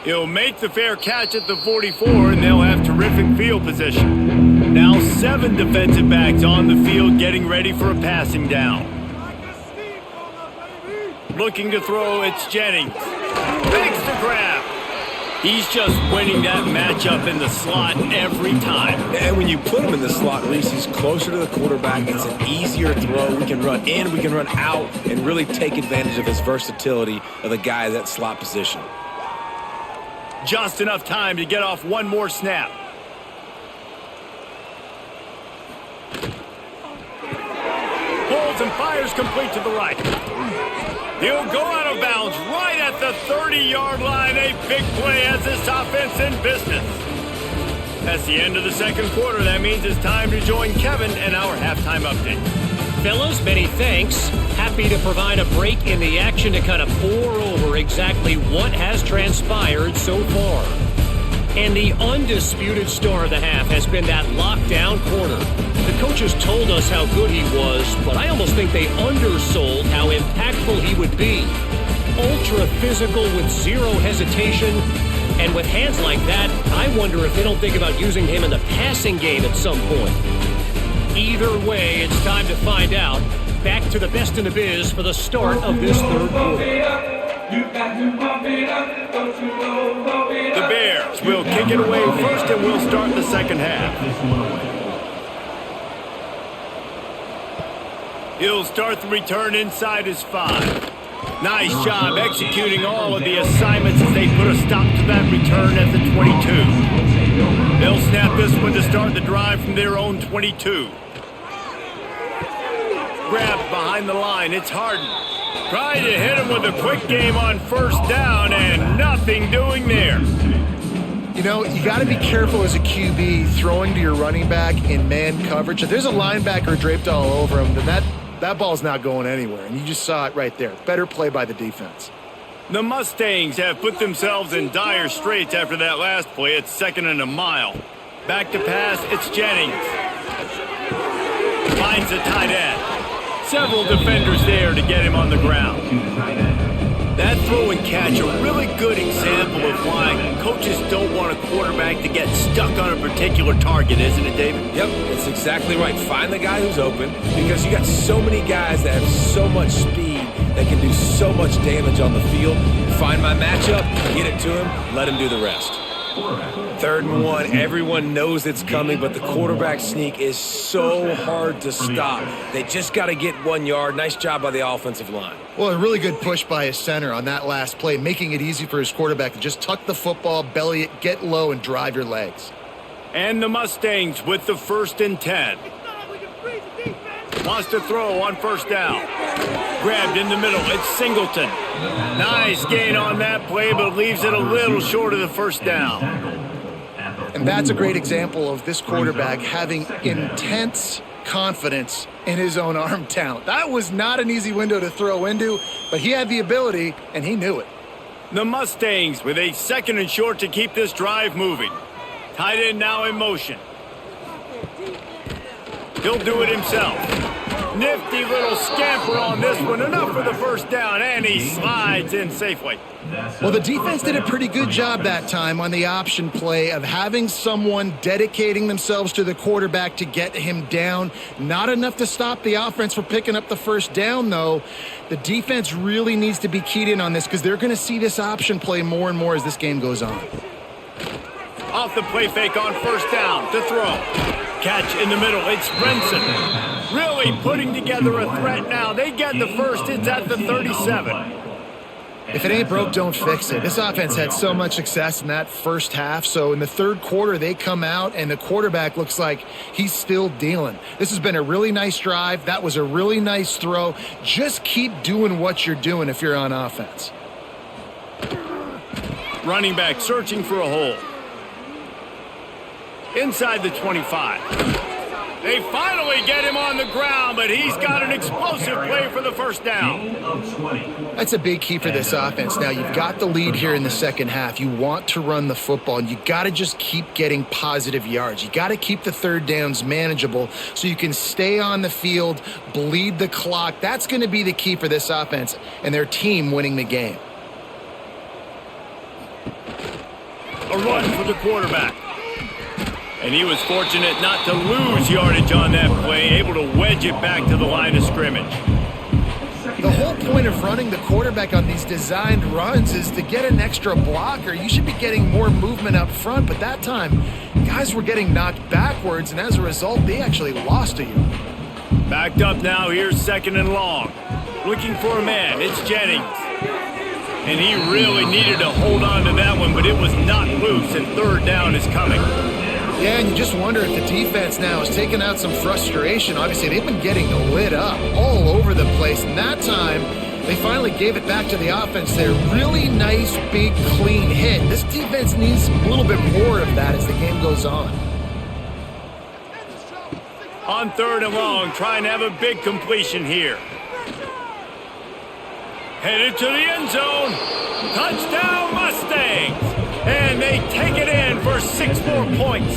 He'll make the fair catch at the 44, and they'll have terrific field position. Now 7 defensive backs on the field getting ready for a passing down. Looking to throw, it's Jennings. Makes the grab. He's just winning that matchup in the slot every time. And when you put him in the slot, Reese, he's closer to the quarterback. It's an easier throw. We can run in, we can run out, and really take advantage of his versatility of the guy at that slot position. Just enough time to get off one more snap. pulls and fires complete to the right. He'll go out of bounds right at the 30-yard line. A big play as this offense in business. That's the end of the second quarter. That means it's time to join Kevin and our halftime update. Fellas, many thanks. Happy to provide a break in the action to kind of pour over exactly what has transpired so far. And the undisputed star of the half has been that lockdown corner. The coaches told us how good he was, but I almost think they undersold how impactful he would be. Ultra physical with zero hesitation. And with hands like that, I wonder if they don't think about using him in the passing game at some point. Either way, it's time to find out. Back to the best in the biz for the start of this third quarter. The Bears will kick it away first, and we'll start the second half. He'll start the return inside his 5. Nice job executing all of the assignments as they put a stop to that return at the 22. They'll snap this one to start the drive from their own 22. Grabbed behind the line, it's Harden. Trying to hit him with a quick game on first down, and nothing doing there. You know, you got to be careful as a QB throwing to your running back in man coverage. If there's a linebacker draped all over him, then that ball's not going anywhere, and you just saw it right there. Better play by the defense. The Mustangs have put themselves in dire straits after that last play. It's 2nd and a mile. Back to pass, it's Jennings. Finds a tight end. Several defenders there to get him on the ground. That throw and catch, a really good example of why coaches don't want a quarterback to get stuck on a particular target, isn't it, David? Yep, it's exactly right. Find the guy who's open, because you got so many guys that have so much speed that can do so much damage on the field. Find my matchup, get it to him, let him do the rest. 3rd and 1, everyone knows it's coming, but the quarterback sneak is so hard to stop. They just got to get 1 yard. Nice job by the offensive line. Well, a really good push by his center on that last play, making it easy for his quarterback to just tuck the football, belly it, get low, and drive your legs. And the Mustangs with the 1st and 10. Wants to throw on first down. Grabbed in the middle. It's Singleton. Nice gain on that play, but leaves it a little short of the first down. And that's a great example of this quarterback having intense confidence in his own arm talent. That was not an easy window to throw into, but he had the ability, and he knew it. The Mustangs with a 2nd and short to keep this drive moving. Tight end now in motion. He'll do it himself. Nifty little scamper on this one. Enough for the first down, and he slides in safely. Well, the defense did a pretty good job that time on the option play of having someone dedicating themselves to the quarterback to get him down. Not enough to stop the offense from picking up the first down, though. The defense really needs to be keyed in on this because they're going to see this option play more and more as this game goes on. Off the play fake on first down to throw. Catch in the middle. It's Brinson. Really putting together a threat now. They get the first. It's at the 37. If it ain't broke, don't fix it. This offense had so much success in that first half, so in the third quarter, they come out, and the quarterback looks like he's still dealing. This has been a really nice drive. That was a really nice throw. Just keep doing what you're doing if you're on offense. Running back searching for a hole. Inside the 25. They finally get him on the ground, but he's got an explosive play for the first down. That's a big key for this offense. Now, you've got the lead here in the second half. You want to run the football, and you got to just keep getting positive yards. You got to keep the third downs manageable so you can stay on the field, bleed the clock. That's going to be the key for this offense and their team winning the game. A run for the quarterback. And he was fortunate not to lose yardage on that play, able to wedge it back to the line of scrimmage. The whole point of running the quarterback on these designed runs is to get an extra blocker. You should be getting more movement up front, but that time, guys were getting knocked backwards, and as a result, they actually lost to you. Backed up now, here's second and long. Looking for a man, it's Jennings. And he really needed to hold on to that one, but it was not loose, and third down is coming. Yeah, and you just wonder if the defense now is taking out some frustration. Obviously, they've been getting lit up all over the place, and that time they finally gave it back to the offense there. Really nice, big, clean hit. This defense needs a little bit more of that as the game goes on. On 3rd and long, trying to have a big completion here. Headed to the end zone. Touchdown, Mustangs! And they take it in for 6 more points.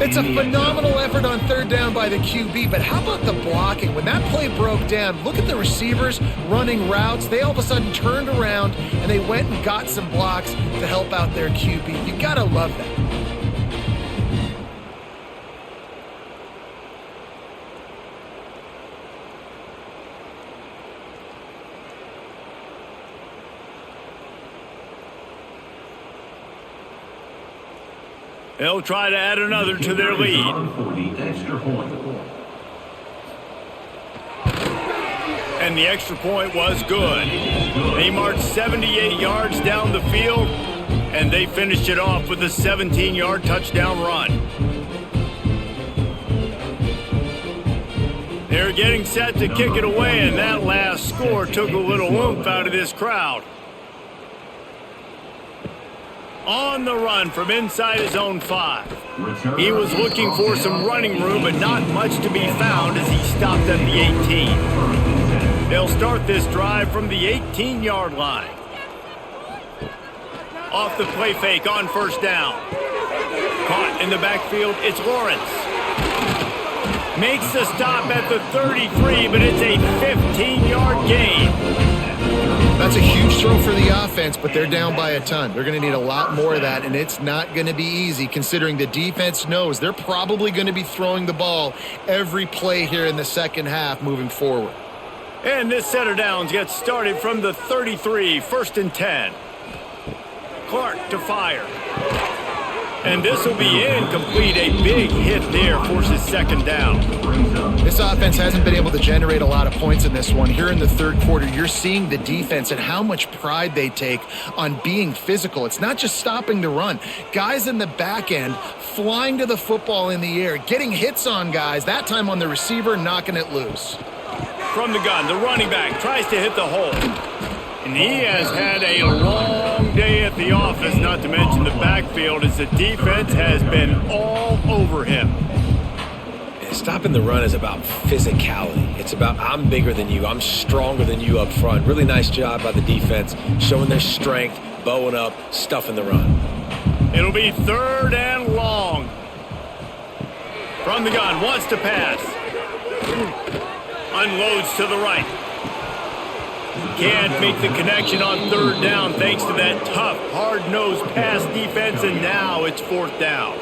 It's a phenomenal effort on 3rd down by the QB, but how about the blocking? When that play broke down, look at the receivers running routes. They all of a sudden turned around, and they went and got some blocks to help out their QB. You gotta love that. They'll try to add another to their lead. And the extra point was good. They marched 78 yards down the field, and they finished it off with a 17-yard touchdown run. They're getting set to kick it away, and that last score took a little oomph out of this crowd. On the run from inside his own 5. He was looking for some running room, but not much to be found as he stopped at the 18. They'll start this drive from the 18-yard line. Off the play fake on 1st down. Caught in the backfield, it's Lawrence. Makes the stop at the 33, but it's a 15-yard gain. That's a huge throw for the offense, but they're down by a ton. They're going to need a lot more of that, and it's not going to be easy considering the defense knows they're probably going to be throwing the ball every play here in the second half moving forward. And this set of downs gets started from the 33, 1st and 10. Clark to fire. And this will be incomplete. A big hit there forces 2nd down. This offense hasn't been able to generate a lot of points in this one. Here in the 3rd quarter, you're seeing the defense and how much pride they take on being physical. It's not just stopping the run. Guys in the back end flying to the football in the air, getting hits on guys, that time on the receiver, knocking it loose. From the gun, the running back tries to hit the hole. And he has had a long day at the office, not to mention the backfield, as the defense has been all over him. Stopping the run is about physicality. It's about I'm bigger than you. I'm stronger than you up front. Really nice job by the defense, showing their strength, bowing up, stuffing the run. It'll be 3rd and long. From the gun, wants to pass. Unloads to the right. Can't make the connection on 3rd down thanks to that tough, hard-nosed pass defense, and now it's 4th down.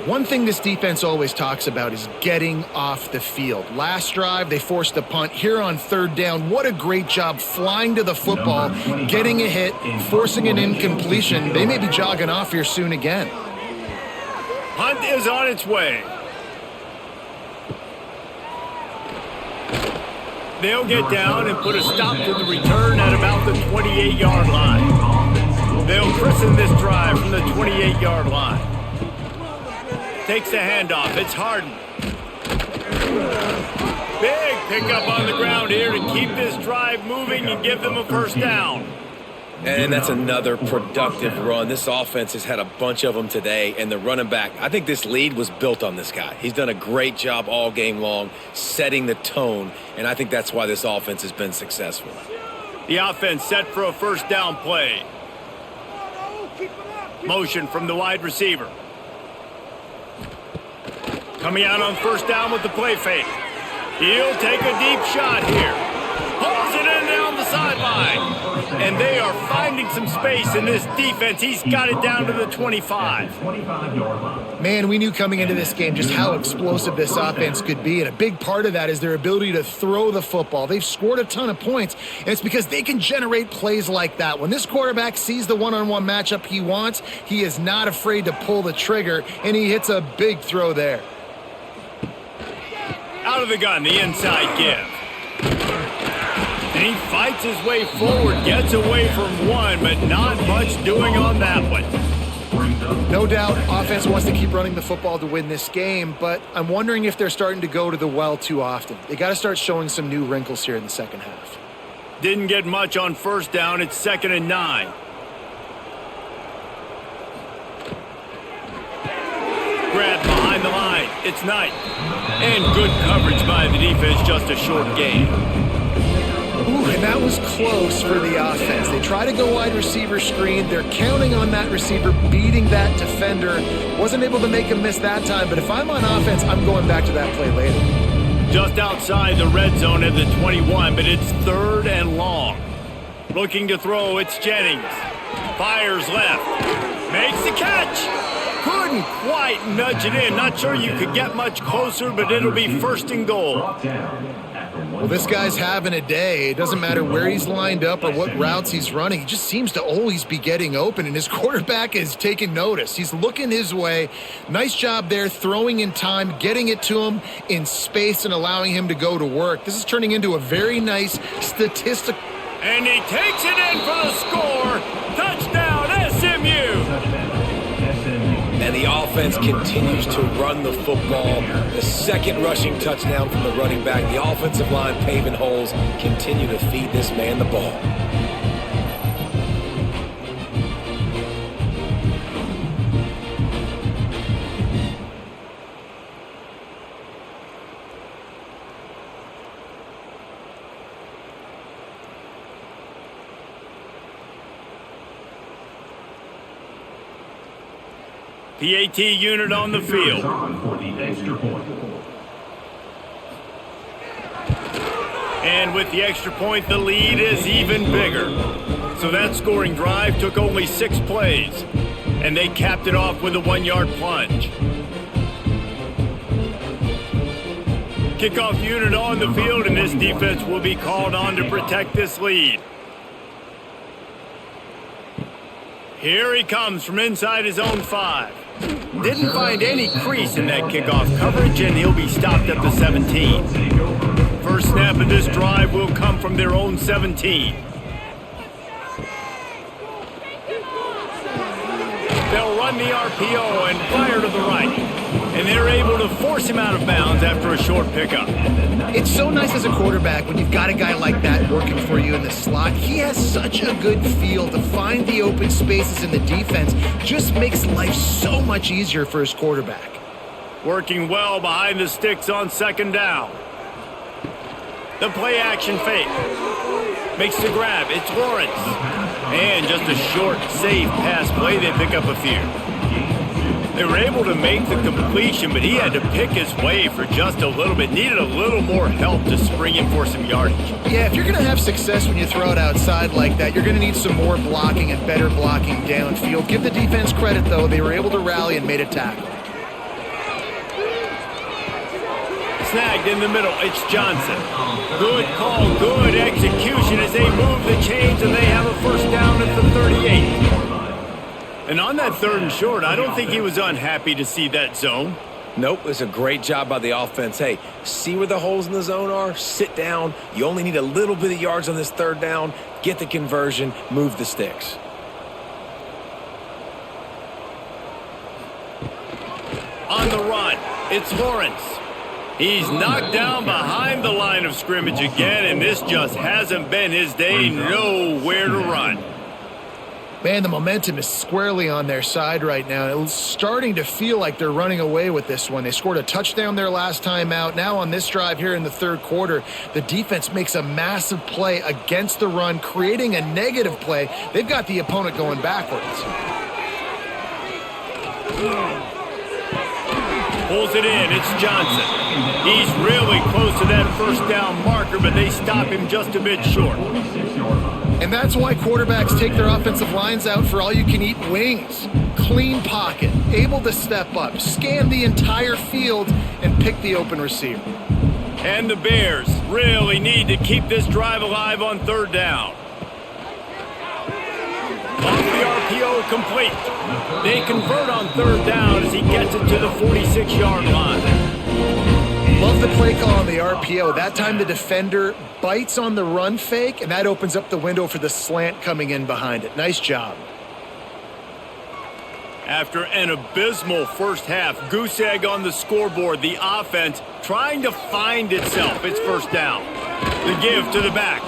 One thing this defense always talks about is getting off the field. Last drive, they forced a punt. Here on 3rd down, what a great job flying to the football, getting a hit, forcing an incompletion. They may be jogging off here soon again. Punt is on its way. They'll get down and put a stop to the return at about the 28-yard line. They'll christen this drive from the 28-yard line. Takes the handoff. It's Harden. Big pickup on the ground here to keep this drive moving and give them a 1st down. And that's another productive run. This offense has had a bunch of them today, and the running back, I think this lead was built on this guy. He's done a great job all game long, setting the tone, and I think that's why this offense has been successful. The offense set for a 1st down play. Motion from the wide receiver. Coming out on 1st down with the play fake. He'll take a deep shot here. Pulls it in down the sideline. And they are finding some space in this defense. He's got it down to the 25. Man, we knew coming into this game just how explosive this offense could be, and a big part of that is their ability to throw the football. They've scored a ton of points, and it's because they can generate plays like that. When this quarterback sees the one-on-one matchup he wants, he is not afraid to pull the trigger, and he hits a big throw there. Out of the gun, the inside give. And he fights his way forward, gets away from one, but not much doing on that one. No doubt, offense wants to keep running the football to win this game, but I'm wondering if they're starting to go to the well too often. They got to start showing some new wrinkles here in the second half. Didn't get much on first down. It's 2nd and 9. Grab behind the line. It's Knight. And good coverage by the defense, just a short gain. Ooh, and that was close for the offense. They try to go wide receiver screen. They're counting on that receiver beating that defender. Wasn't able to make him miss that time, but if I'm on offense, I'm going back to that play later. Just outside the red zone at the 21, but it's 3rd and long. Looking to throw, it's Jennings. Fires left. Makes the catch. Couldn't quite nudge it in. Not sure you could get much closer, but it'll be 1st and goal. Well, this guy's having a day. It doesn't matter where he's lined up or what routes he's running. He just seems to always be getting open, and his quarterback is taking notice. He's looking his way. Nice job there, throwing in time, getting it to him in space and allowing him to go to work. This is turning into a very nice statistic. And he takes it in for the score. Touchdown, SMU. And the offense continues to run the football. The 2nd rushing touchdown from the running back. The offensive line paving holes. Continue to feed this man the ball. PAT unit on the field. For the extra point. And with the extra point, the lead is even bigger. So that scoring drive took only 6 plays. And they capped it off with a 1-yard plunge. Kickoff unit on the field, and this defense will be called on to protect this lead. Here he comes from inside his own 5. Didn't find any crease in that kickoff coverage, and he'll be stopped at the 17. First snap of this drive will come from their own 17. They'll run the RPO and fire to the right. And they're able to force him out of bounds after a short pickup. It's so nice as a quarterback when you've got a guy like that working for you in the slot. He has such a good feel to find the open spaces in the defense. Just makes life so much easier for his quarterback. Working well behind the sticks on 2nd down. The play action fake. Makes the grab. It's Lawrence. And just a short, safe pass play. They pick up a few. They were able to make the completion, but he had to pick his way for just a little bit. Needed a little more help to spring him for some yardage. Yeah, if you're going to have success when you throw it outside like that, you're going to need some more blocking and better blocking downfield. Give the defense credit, though. They were able to rally and made a tackle. Snagged in the middle. It's Johnson. Good call, good execution as they move the chains, and they have a 1st down at the 38. And on that 3rd and short, I don't think he was unhappy to see that zone. Nope, it's a great job by the offense. Hey, see where the holes in the zone are? Sit down. You only need a little bit of yards on this 3rd down. Get the conversion. Move the sticks. On the run, it's Lawrence. He's knocked down behind the line of scrimmage again, and this just hasn't been his day. Nowhere to run. Man, the momentum is squarely on their side right now. It's starting to feel like they're running away with this one. They scored a touchdown their last time out. Now on this drive here in the 3rd quarter, the defense makes a massive play against the run, creating a negative play. They've got the opponent going backwards. Pulls it in. It's Johnson. He's really close to that 1st down marker, but they stop him just a bit short. And that's why quarterbacks take their offensive lines out for all-you-can-eat wings. Clean pocket, able to step up, scan the entire field, and pick the open receiver. And the Bears really need to keep this drive alive on 3rd down. Off the RPO complete. They convert on 3rd down as he gets it to the 46-yard line. Love the play call on the RPO. That time the defender bites on the run fake, and that opens up the window for the slant coming in behind it. Nice job. After an abysmal first half, goose egg on the scoreboard, the offense trying to find itself. It's first down. The give to the back.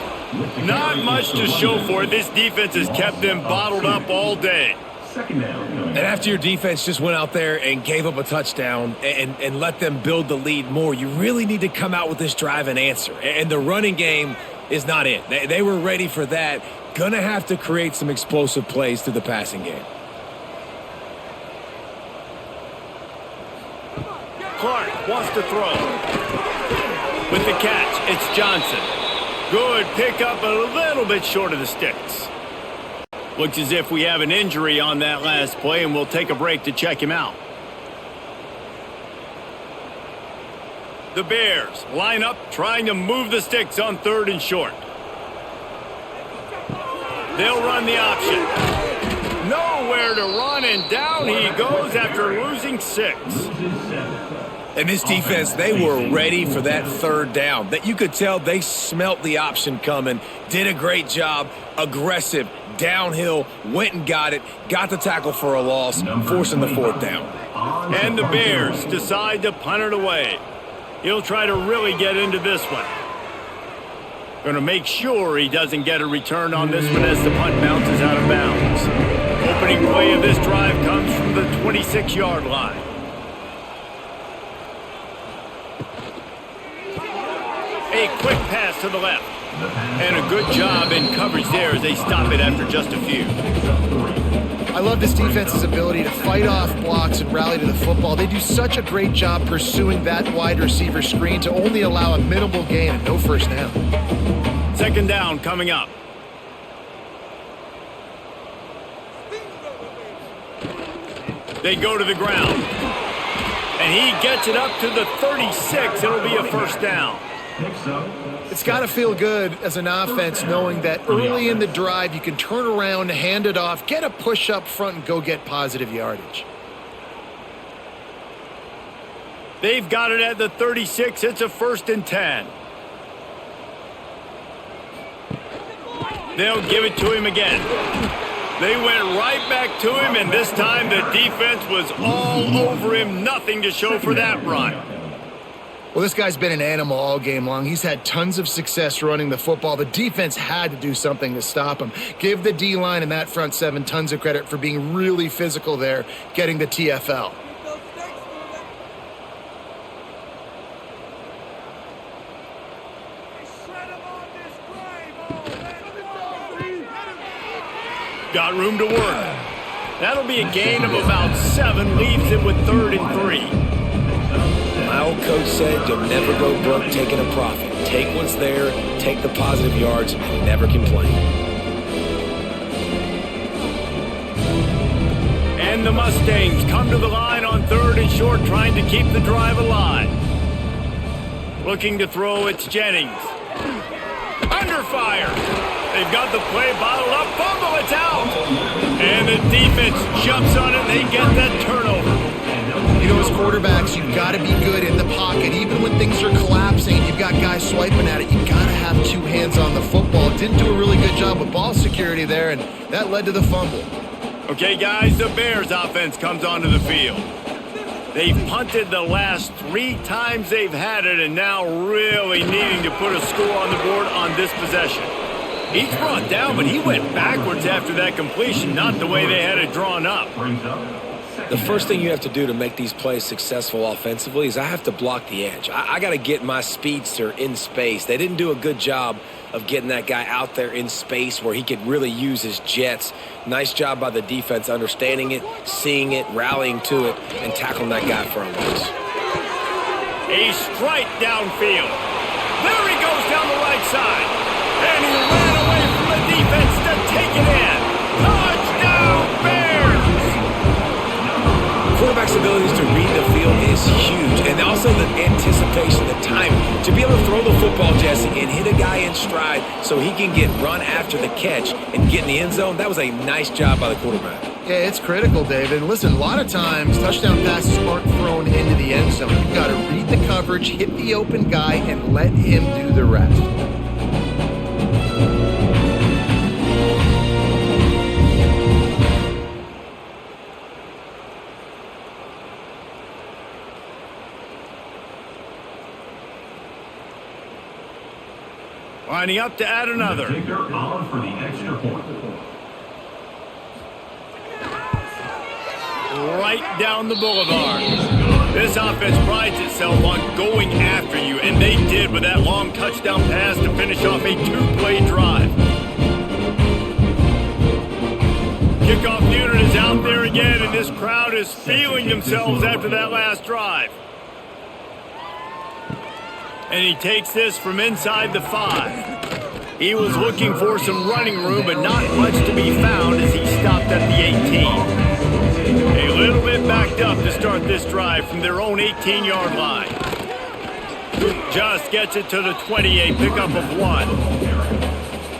Not much to show for it. This defense has kept them bottled up all day. And after your defense just went out there and gave up a touchdown and let them build the lead more, you really need to come out with this drive and answer. And the running game is not it. They were ready for that. Gonna have to create some explosive plays through the passing game. Clark wants to throw. With the catch, it's Johnson. Good pickup, a little bit short of the sticks. Looks as if we have an injury on that last play, and we'll take a break to check him out. The Bears line up, trying to move the sticks on 3rd and short. They'll run the option. Nowhere to run, and down he goes after losing 6. And this defense, they were ready for that 3rd down. That you could tell they smelt the option coming, did a great job, aggressive, downhill, went and got it, got the tackle for a loss, forcing the 4th down. And the Bears decide to punt it away. He'll try to really get into this one. Going to make sure he doesn't get a return on this one as the punt bounces out of bounds. Opening play of this drive comes from the 26-yard line. A quick pass to the left. And a good job in coverage there as they stop it after just a few. I love this defense's ability to fight off blocks and rally to the football. They do such a great job pursuing that wide receiver screen to only allow a minimal gain and no first down. 2nd down coming up. They go to the ground. And he gets it up to the 36. It'll be a first down. It's got to feel good as an offense knowing that early in the drive you can turn around, hand it off, get a push up front, and go get positive yardage. They've got it at the 36. It's a 1st and 10. They'll give it to him again. They went right back to him, and this time the defense was all over him. Nothing to show for that run. Well, this guy's been an animal all game long. He's had tons of success running the football. The defense had to do something to stop him. Give the D-line and that front 7 tons of credit for being really physical there, getting the TFL. Got room to work. That'll be a gain of about 7, leaves it with 3rd and 3. My old coach said you'll never go broke taking a profit. Take what's there, take the positive yards, and never complain. And the Mustangs come to the line on 3rd and short, trying to keep the drive alive. Looking to throw, it's Jennings. Under fire. They've got the play bottled up. Fumble, it's out. And the defense jumps on it. They get that turnover. You know, as quarterbacks, you've got to be good in the pocket. Even when things are collapsing and you've got guys swiping at it, you've got to have 2 hands on the football. Didn't do a really good job with ball security there, and that led to the fumble. Okay, guys, the Bears offense comes onto the field. They've punted the last 3 times they've had it, and now really needing to put a score on the board on this possession. He's brought down, but he went backwards after that completion, not the way they had it drawn up. The first thing you have to do to make these plays successful offensively is I have to block the edge. I got to get my speedster in space. They didn't do a good job of getting that guy out there in space where he could really use his jets. Nice job by the defense understanding it, seeing it, rallying to it, and tackling that guy for a loss. A strike downfield. There he goes down the right side. And he ran away from the defense to take it in. Touchdown, Bears! Quarterback's abilities to read the field is huge, and also the anticipation, the timing. To be able to throw the football, Jesse, and hit a guy in stride so he can get run after the catch and get in the end zone, that was a nice job by the quarterback. Yeah, it's critical, David. Listen, a lot of times touchdown passes aren't thrown into the end zone. You've got to read the coverage, hit the open guy, and let him do the rest. Lining up to add another. The kicker on for the extra point. Right down the boulevard. This offense prides itself on going after you, and they did with that long touchdown pass to finish off a two-play drive. Kickoff unit is out there again, and this crowd is feeling themselves after that last drive. And he takes this from inside the 5. He was looking for some running room, but not much to be found as he stopped at the 18. A little bit backed up to start this drive from their own 18-yard line. Just gets it to the 28, pickup of 1.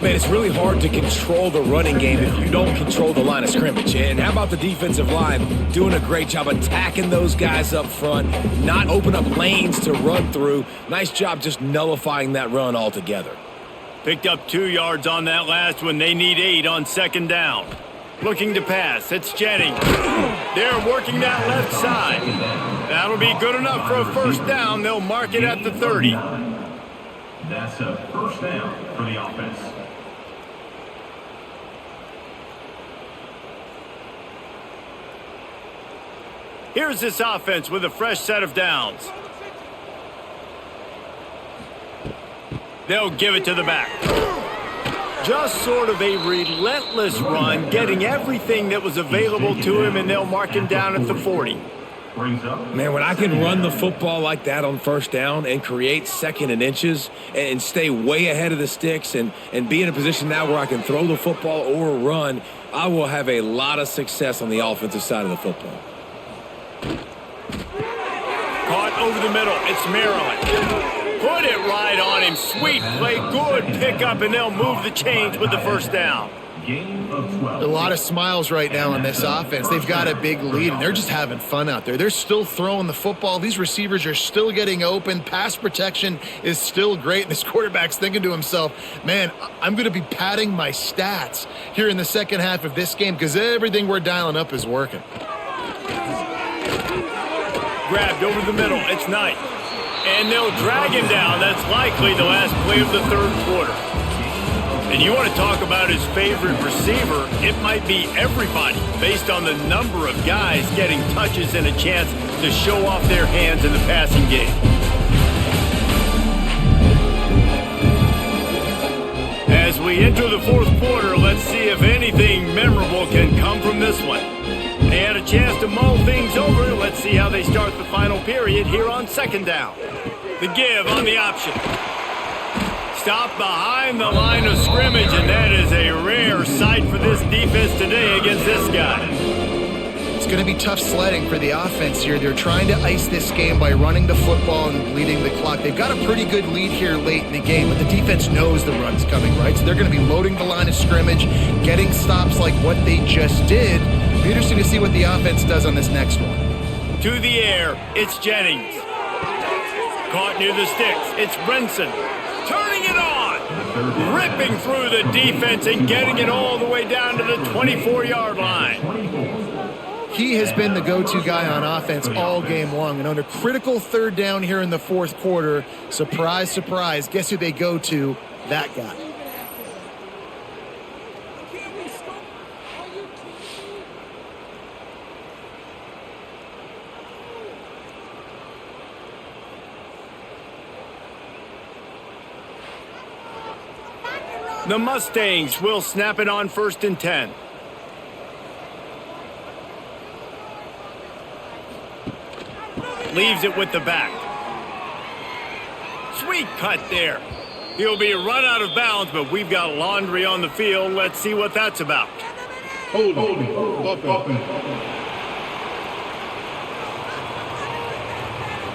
Man, it's really hard to control the running game if you don't control the line of scrimmage. And how about the defensive line doing a great job attacking those guys up front, not open up lanes to run through. Nice job just nullifying that run altogether. Picked up 2 yards on that last one. They need 8 on second down. Looking to pass. It's Jennings. They're working that left side. That'll be good enough for a first down. They'll mark it at the 30. That's a first down for the offense. Here's this offense with a fresh set of downs. They'll give it to the back. Just sort of a relentless run, getting everything that was available to him, and they'll mark him down at the 40. Man, when I can run the football like that on first down and create second and inches and stay way ahead of the sticks and be in a position now where I can throw the football or run, I will have a lot of success on the offensive side of the football. Caught over the middle. It's Maryland. Put it right on him. Sweet play. Good pickup, and they'll move the chains with the first down. A lot of smiles right now on this offense. They've got a big lead, and they're just having fun out there. They're still throwing the football. These receivers are still getting open. Pass protection is still great. And this quarterback's thinking to himself, man, I'm going to be padding my stats here in the second half of this game because everything we're dialing up is working. Grabbed over the middle. It's Knight. And they'll drag him down. That's likely the last play of the third quarter. And you want to talk about his favorite receiver, it might be everybody based on the number of guys getting touches and a chance to show off their hands in the passing game. As we enter the fourth quarter, let's see if anything memorable can come from this one. They had a chance to mull things over. Let's see how they start the final period here on second down. The give on the option. Stop behind the line of scrimmage, and that is a rare sight for this defense today against this guy. It's going to be tough sledding for the offense here. They're trying to ice this game by running the football and bleeding the clock. They've got a pretty good lead here late in the game, but the defense knows the run's coming, right? So they're going to be loading the line of scrimmage, getting stops like what they just did. It'll be interesting to see what the offense does on this next one. To the air, it's Jennings. Caught near the sticks, it's Brinson. Turning it on! Ripping through the defense and getting it all the way down to the 24-yard line. He has been the go-to guy on offense all game long. And under critical third down here in the fourth quarter, surprise, surprise, guess who they go to? That guy. The Mustangs will snap it on 1st and 10. Leaves it with the back. Sweet cut there. He'll be run out of bounds, but we've got laundry on the field. Let's see what that's about.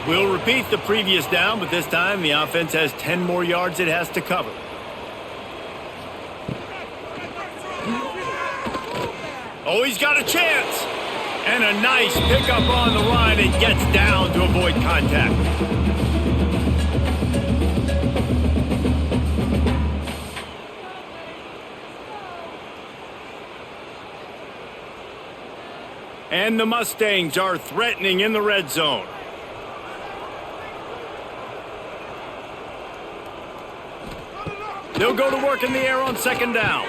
We'll repeat the previous down, but this time the offense has 10 more yards it has to cover. Oh, he's got a chance. And a nice pickup on the line and gets down to avoid contact. And the Mustangs are threatening in the red zone. They'll go to work in the air on second down.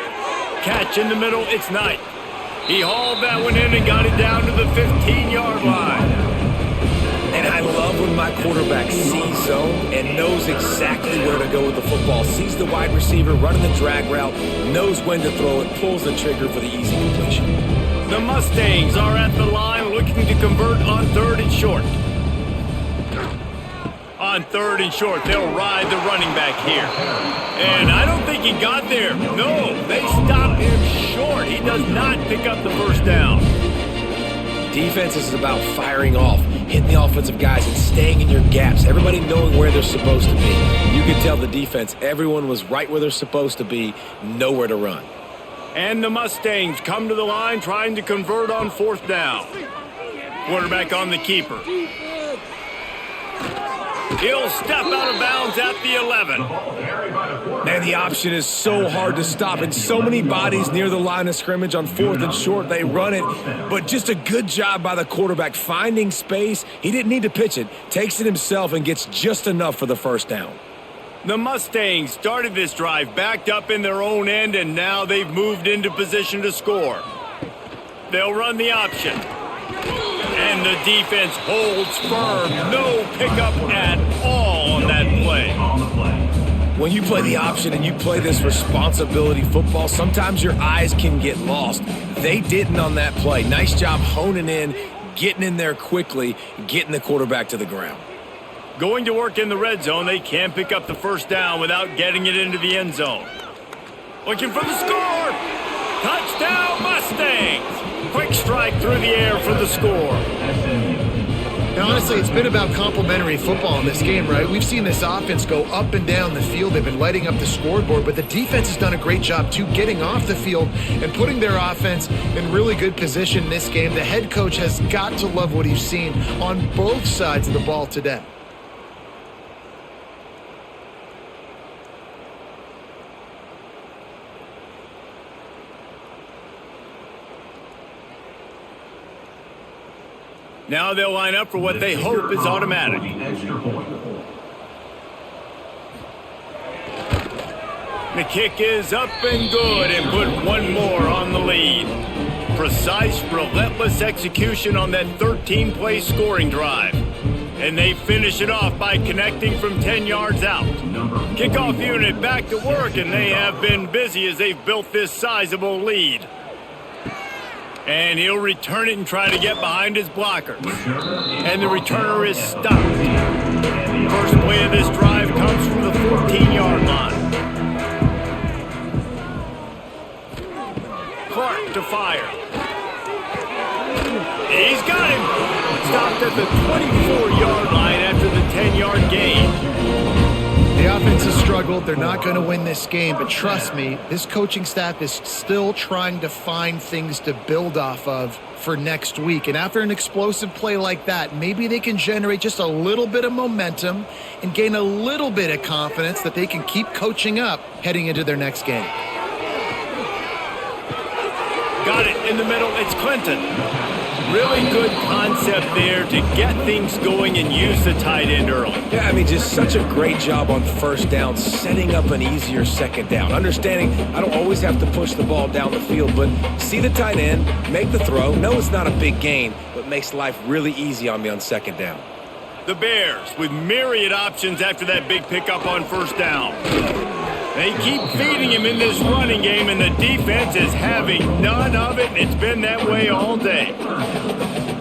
Catch in the middle, it's Knight. He hauled that one in and got it down to the 15-yard line. And I love when my quarterback sees zone and knows exactly where to go with the football. Sees the wide receiver running the drag route, knows when to throw it, pulls the trigger for the easy completion. The Mustangs are at the line looking to convert on 3rd and short. On 3rd and short, they'll ride the running back here. And I don't think he got there. No, they stop him short. He does not pick up the first down. Defense is about firing off, hitting the offensive guys and staying in your gaps. Everybody knowing where they're supposed to be. You can tell the defense, everyone was right where they're supposed to be, nowhere to run. And the Mustangs come to the line trying to convert on 4th down. Quarterback on the keeper. He'll step out of bounds at the 11. And the option is so hard to stop. And so many bodies near the line of scrimmage on 4th and short. They run it. But just a good job by the quarterback finding space. He didn't need to pitch it. Takes it himself and gets just enough for the first down. The Mustangs started this drive backed up in their own end, and now they've moved into position to score. They'll run the option. And the defense holds firm. No pickup at all on that play. When you play the option and you play this responsibility football, sometimes your eyes can get lost. They didn't on that play. Nice job honing in, getting in there quickly, getting the quarterback to the ground. Going to work in the red zone, they can't pick up the first down without getting it into the end zone. Looking for the score. Touchdown, Mustangs. Quick strike through the air for the score. Now, honestly, it's been about complementary football in this game, right? We've seen this offense go up and down the field. They've been lighting up the scoreboard, but the defense has done a great job, too, getting off the field and putting their offense in really good position in this game. The head coach has got to love what he's seen on both sides of the ball today. Now they'll line up for what they hope is automatic. The kick is up and good and put one more on the lead. Precise, relentless execution on that 13-play scoring drive. And they finish it off by connecting from 10 yards out. Kickoff unit back to work, and they have been busy as they've built this sizable lead. And he'll return it and try to get behind his blockers. And the returner is stopped. First play of this drive comes from the 14-yard line. Clark to fire. He's got him. Stopped at the 24-yard line after the 10-yard gain. The offense has struggled. They're not going to win this game, but trust me, this coaching staff is still trying to find things to build off of for next week. And after an explosive play like that, maybe they can generate just a little bit of momentum and gain a little bit of confidence that they can keep coaching up heading into their next game. Got it in the middle. It's Clinton. Really good concept there to get things going and use the tight end early. Yeah, I mean, just such a great job on first down, setting up an easier second down. Understanding I don't always have to push the ball down the field, but see the tight end, make the throw. No, it's not a big gain, but makes life really easy on me on second down. The Bears with myriad options after that big pickup on first down. They keep feeding him in this running game, and the defense is having none of it. It's been that way all day.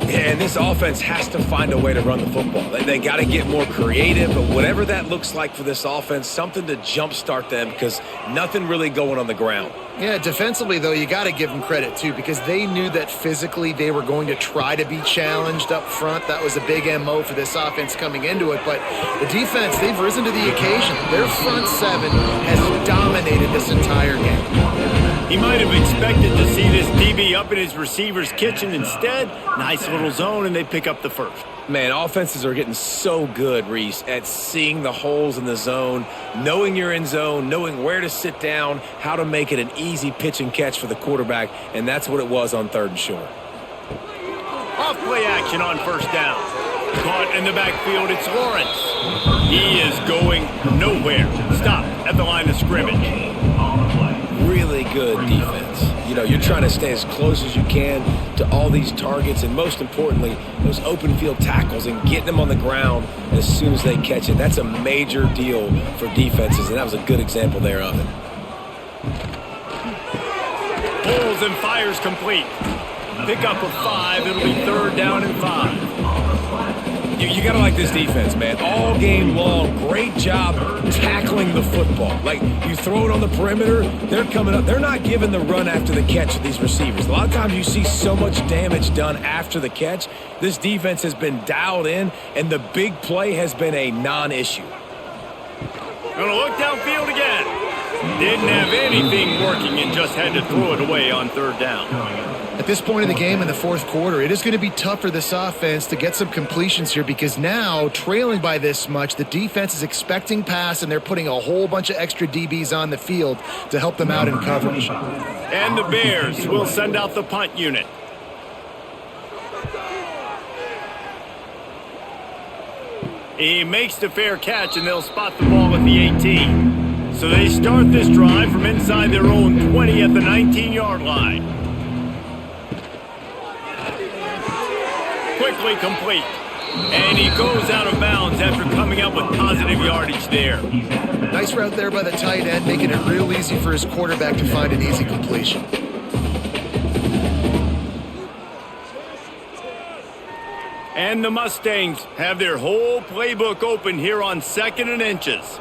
Yeah, and this offense has to find a way to run the football. They got to get more creative, but whatever that looks like for this offense, something to jumpstart them because nothing really going on the ground. Yeah, defensively, though, you got to give them credit, too, because they knew that physically they were going to try to be challenged up front. That was a big MO for this offense coming into it. But the defense, they've risen to the occasion. Their front seven has dominated this entire game. He might have expected to see this DB up in his receiver's kitchen. Instead, nice little zone, and they pick up the first. Man, offenses are getting so good, Reese, at seeing the holes in the zone, knowing you're in zone, knowing where to sit down, how to make it an easy pitch and catch for the quarterback, and that's what it was on third and short. Off play action on first down. Caught in the backfield, it's Lawrence. He is going nowhere. Stop at the line of scrimmage. Really good defense. You know, you're trying to stay as close as you can to all these targets, and most importantly, those open field tackles and getting them on the ground as soon as they catch it. That's a major deal for defenses, and that was a good example there of it. Pulls and fires complete. Pick up a 5. It'll be 3rd down and 5. You got to like this defense, man. All game long, great job tackling the football. Like, you throw it on the perimeter, they're coming up. They're not giving the run after the catch to these receivers. A lot of times you see so much damage done after the catch. This defense has been dialed in, and the big play has been a non-issue. Gonna look downfield again. Didn't have anything working and just had to throw it away on 3rd down. At this point in the game in the 4th quarter, it is going to be tough for this offense to get some completions here because now, trailing by this much, the defense is expecting pass and they're putting a whole bunch of extra DBs on the field to help them out in coverage. And the Bears will send out the punt unit. He makes the fair catch and they'll spot the ball at the 18. So they start this drive from inside their own 20 at the 19-yard line. Quickly complete. And he goes out of bounds after coming up with positive yardage there. Nice route there by the tight end, making it real easy for his quarterback to find an easy completion. And the Mustangs have their whole playbook open here on 2nd and inches.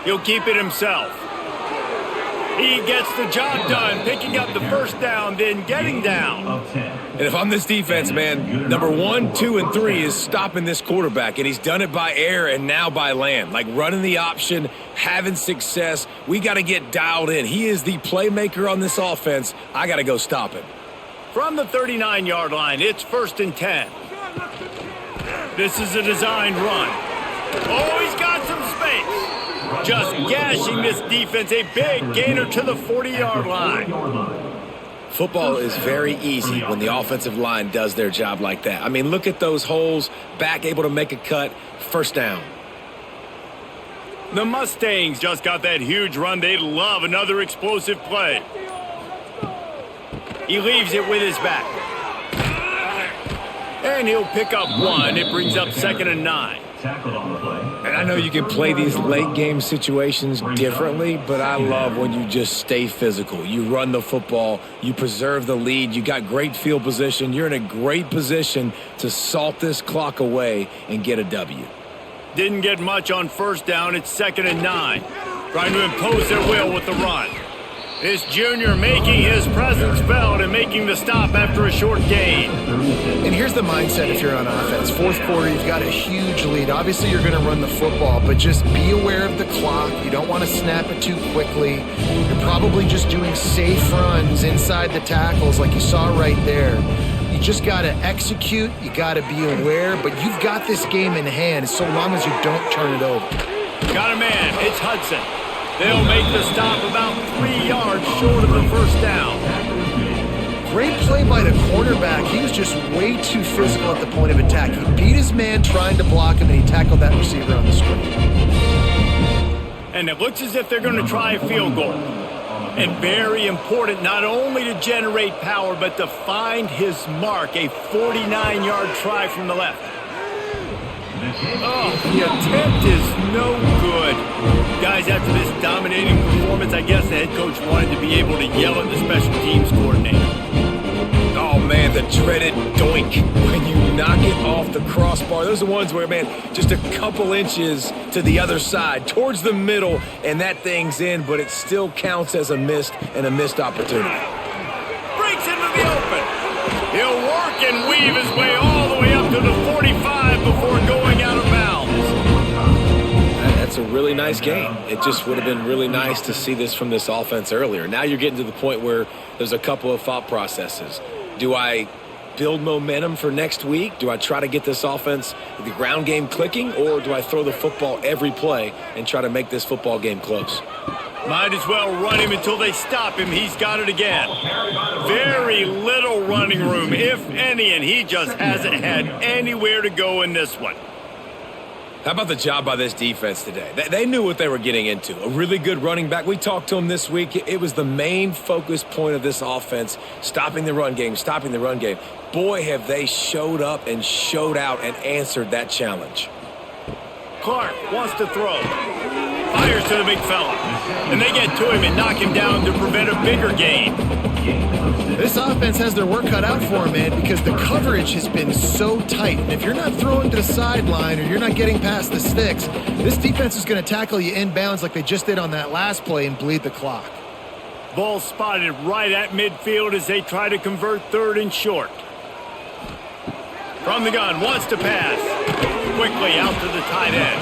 He'll keep it himself. He gets the job done, picking up the 1st down, then getting down. And if I'm this defense, man, number 1, 2, and 3 is stopping this quarterback, and he's done it by air and now by land. Like running the option, having success. We got to get dialed in. He is the playmaker on this offense. I got to go stop him. From the 39-yard line, it's 1st and 10. This is a designed run. Oh, he's got some space. Just gashing this defense, a big gainer to the 40-yard line. Football is very easy when the offensive line does their job like that. I mean, look at those holes, back able to make a cut, 1st down. The Mustangs just got that huge run. They love another explosive play. He leaves it with his back. And he'll pick up 1. It brings up 2nd and 9. And I know you can play these late game situations differently, but I love when you just stay physical. You run the football, you preserve the lead, you got great field position. You're in a great position to salt this clock away and get a W. Didn't get much on 1st down. It's 2nd and 9. Trying to impose their will with the run. This junior making his presence felt and making the stop after a short gain. And here's the mindset if you're on offense. 4th quarter, you've got a huge lead. Obviously, you're going to run the football, but just be aware of the clock. You don't want to snap it too quickly. You're probably just doing safe runs inside the tackles like you saw right there. You just got to execute. You got to be aware, but you've got this game in hand so long as you don't turn it over. Got a man. It's Hudson. They'll make the stop about 3 yards short of the 1st down. Great play by the cornerback. He was just way too physical at the point of attack. He beat his man trying to block him, and he tackled that receiver on the screen. And it looks as if they're going to try a field goal. And very important, not only to generate power, but to find his mark. A 49-yard try from the left. Oh, the attempt is no good. Guys, after this dominating performance, I guess the head coach wanted to be able to yell at the special teams coordinator. Oh, man, the dreaded doink when you knock it off the crossbar. Those are the ones where, man, just a couple inches to the other side, towards the middle, and that thing's in, but it still counts as a missed opportunity. Breaks into the open. He'll work and weave his way all the way up to the 45 before going out of bounds. That's a really nice game. It just would have been really nice to see this from this offense earlier. Now you're getting to the point where there's a couple of thought processes. Do I build momentum for next week? Do I try to get this offense, the ground game clicking, or do I throw the football every play and try to make this football game close? Might as well run him until they stop him. He's got it again. Very little running room, if any, and he just hasn't had anywhere to go in this one. How about the job by this defense today? They knew what they were getting into. A really good running back. We talked to him this week. It was the main focus point of this offense, stopping the run game, stopping the run game. Boy, have they showed up and showed out and answered that challenge. Clark wants to throw. Fires to the big fella. And they get to him and knock him down to prevent a bigger gain. This offense has their work cut out for them, man, because the coverage has been so tight. And if you're not throwing to the sideline or you're not getting past the sticks, this defense is going to tackle you inbounds like they just did on that last play and bleed the clock. Ball spotted right at midfield as they try to convert third and short. From the gun, wants to pass. Quickly out to the tight end.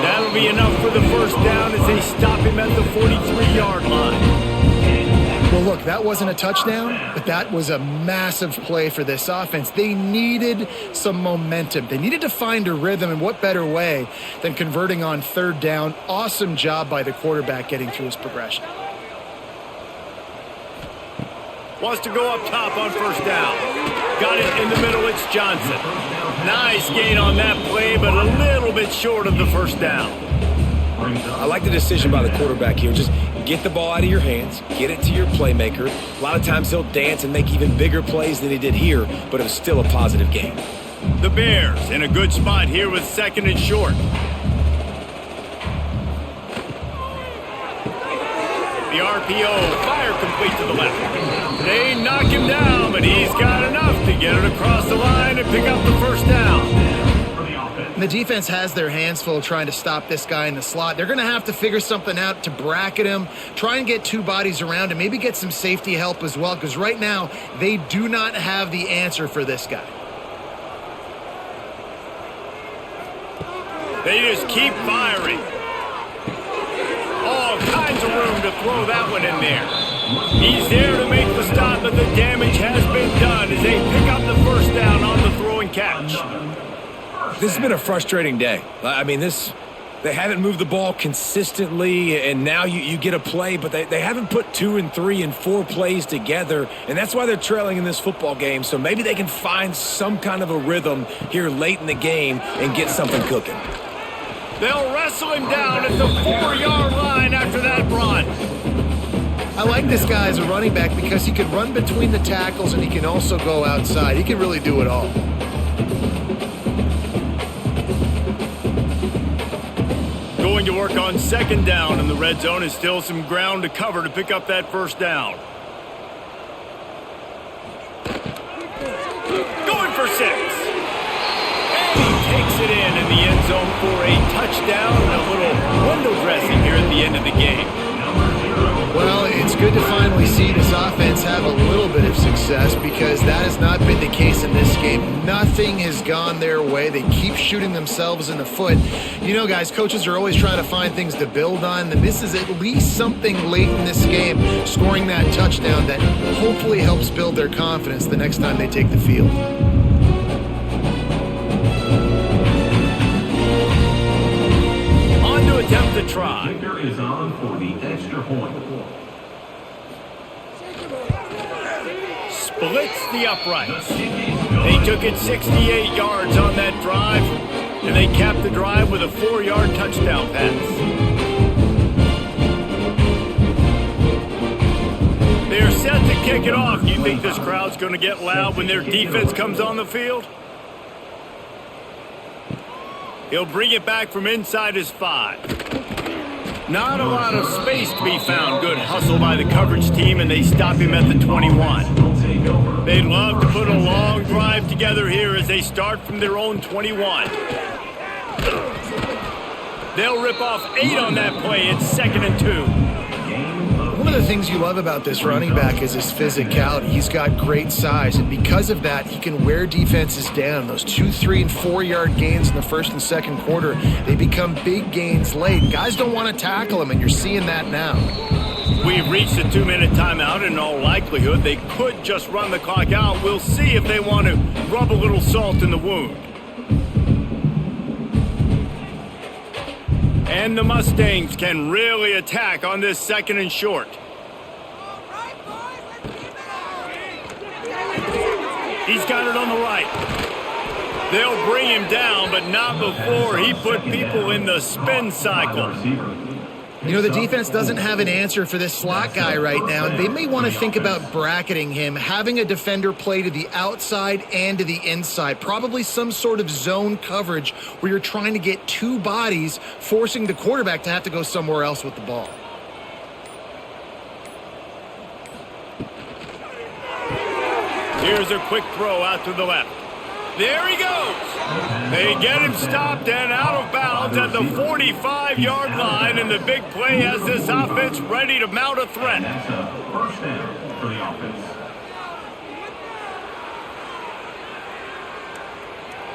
That'll be enough for the first down as they stop him at the 43-yard line. Well, look, that wasn't a touchdown, but that was a massive play for this offense. They needed some momentum. They needed to find a rhythm, and what better way than converting on third down. Awesome job by the quarterback getting through his progression. Wants to go up top on first down. Got it in the middle, it's Johnson. Nice gain on that play, but a little bit short of the first down. I like the decision by the quarterback here. Just get the ball out of your hands, get it to your playmaker. A lot of times he'll dance and make even bigger plays than he did here, but it was still a positive game. The Bears in a good spot here with second and short. The RPO, fire complete to the left. They knock him down, but he's got enough to get it across the line and pick up the first down. And the defense has their hands full trying to stop this guy in the slot. They're going to have to figure something out to bracket him, try and get two bodies around him, maybe get some safety help as well, because right now they do not have the answer for this guy. They just keep firing. All kinds of room to throw that one in there. He's there to make the stop, but the damage has been done as they pick up the first down on the throw and catch. This has been a frustrating day. I mean, they haven't moved the ball consistently, and now you get a play, but they haven't put 2 and 3 and 4 plays together, and that's why they're trailing in this football game. So maybe they can find some kind of a rhythm here late in the game and get something cooking. They'll wrestle him down at the 4-yard line after that run. I like this guy as a running back because he can run between the tackles and he can also go outside. He can really do it all. Going to work on second down in the red zone is still some ground to cover to pick up that first down. Going for 6. And he takes it in the end zone for a touchdown and a little window dressing here at the end of the game. Well, it's good to finally see this offense have a little bit of success because that has not been the case in this game. Nothing has gone their way. They keep shooting themselves in the foot. You know, guys, coaches are always trying to find things to build on, and this is at least something late in this game, scoring that touchdown that hopefully helps build their confidence the next time they take the field. On to attempt the try. Kicker is on for the extra point. Splits the uprights. They took it 68 yards on that drive, and they capped the drive with a 4-yard touchdown pass. They're set to kick it off. Do you think this crowd's going to get loud when their defense comes on the field? He'll bring it back from inside his 5. Not a lot of space to be found. Good hustle by the coverage team, and they stop him at the 21. They'd love to put a long drive together here as they start from their own 21. They'll rip off 8 on that play. It's 2nd and 2. One of the things you love about this running back is his physicality. He's got great size, and because of that, he can wear defenses down. Those 2, 3, and 4-yard gains in the first and second quarter, they become big gains late. Guys don't want to tackle him, and you're seeing that now. We've reached a 2-minute timeout. In all likelihood, they could just run the clock out. We'll see if they want to rub a little salt in the wound. And the Mustangs can really attack on this 2nd and short. He's got it on the right. They'll bring him down, but not before he put people in the spin cycle. You know, the defense doesn't have an answer for this slot guy right now. They may want to think about bracketing him, having a defender play to the outside and to the inside. Probably some sort of zone coverage where you're trying to get 2 bodies, forcing the quarterback to have to go somewhere else with the ball. Here's a quick throw out to the left. There he goes. They get him stopped and out of bounds at the 45-yard line, and the big play has this offense ready to mount a threat. That's a first down for the offense.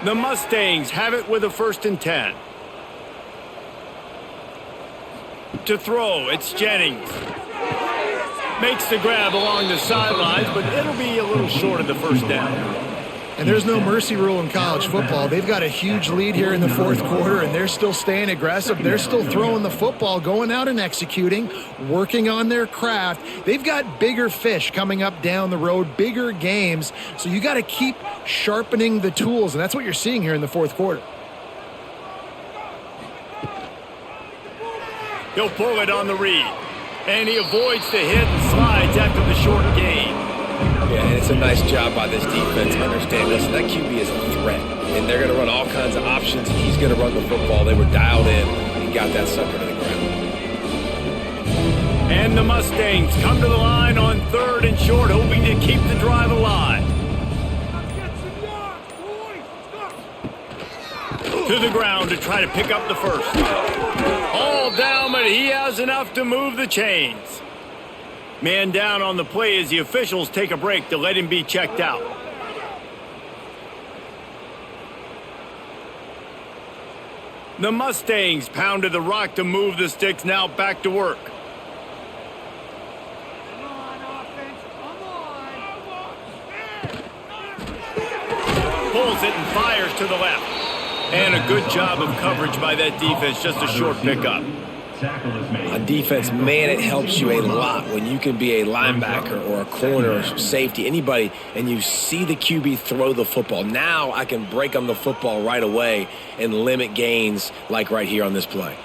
The Mustangs have it with a 1st and 10. To throw, it's Jennings. Makes the grab along the sidelines, but it'll be a little short of the 1st down. And there's no mercy rule in college football. They've got a huge lead here in the 4th quarter, and they're still staying aggressive. They're still throwing the football, going out and executing, working on their craft. They've got bigger fish coming up down the road, bigger games. So you got to keep sharpening the tools, and that's what you're seeing here in the 4th quarter. He'll pull it on the read, and he avoids the hit and slides after the short gain. Yeah, and it's a nice job by this defense. Understand, listen, that QB is a threat, and they're going to run all kinds of options. He's going to run the football. They were dialed in and got that sucker to the ground. And the Mustangs come to the line on 3rd and short, hoping to keep the drive alive. To the ground to try to pick up the 1st. All down, but he has enough to move the chains. Man down on the play as the officials take a break to let him be checked out. The Mustangs pounded the rock to move the sticks, now back to work. Pulls it and fires to the left. And a good job of coverage by that defense, just a short pickup. On defense, man, it helps you a lot when you can be a linebacker or a corner or safety, anybody, and you see the QB throw the football. Now I can break on the football right away and limit gains like right here on this play.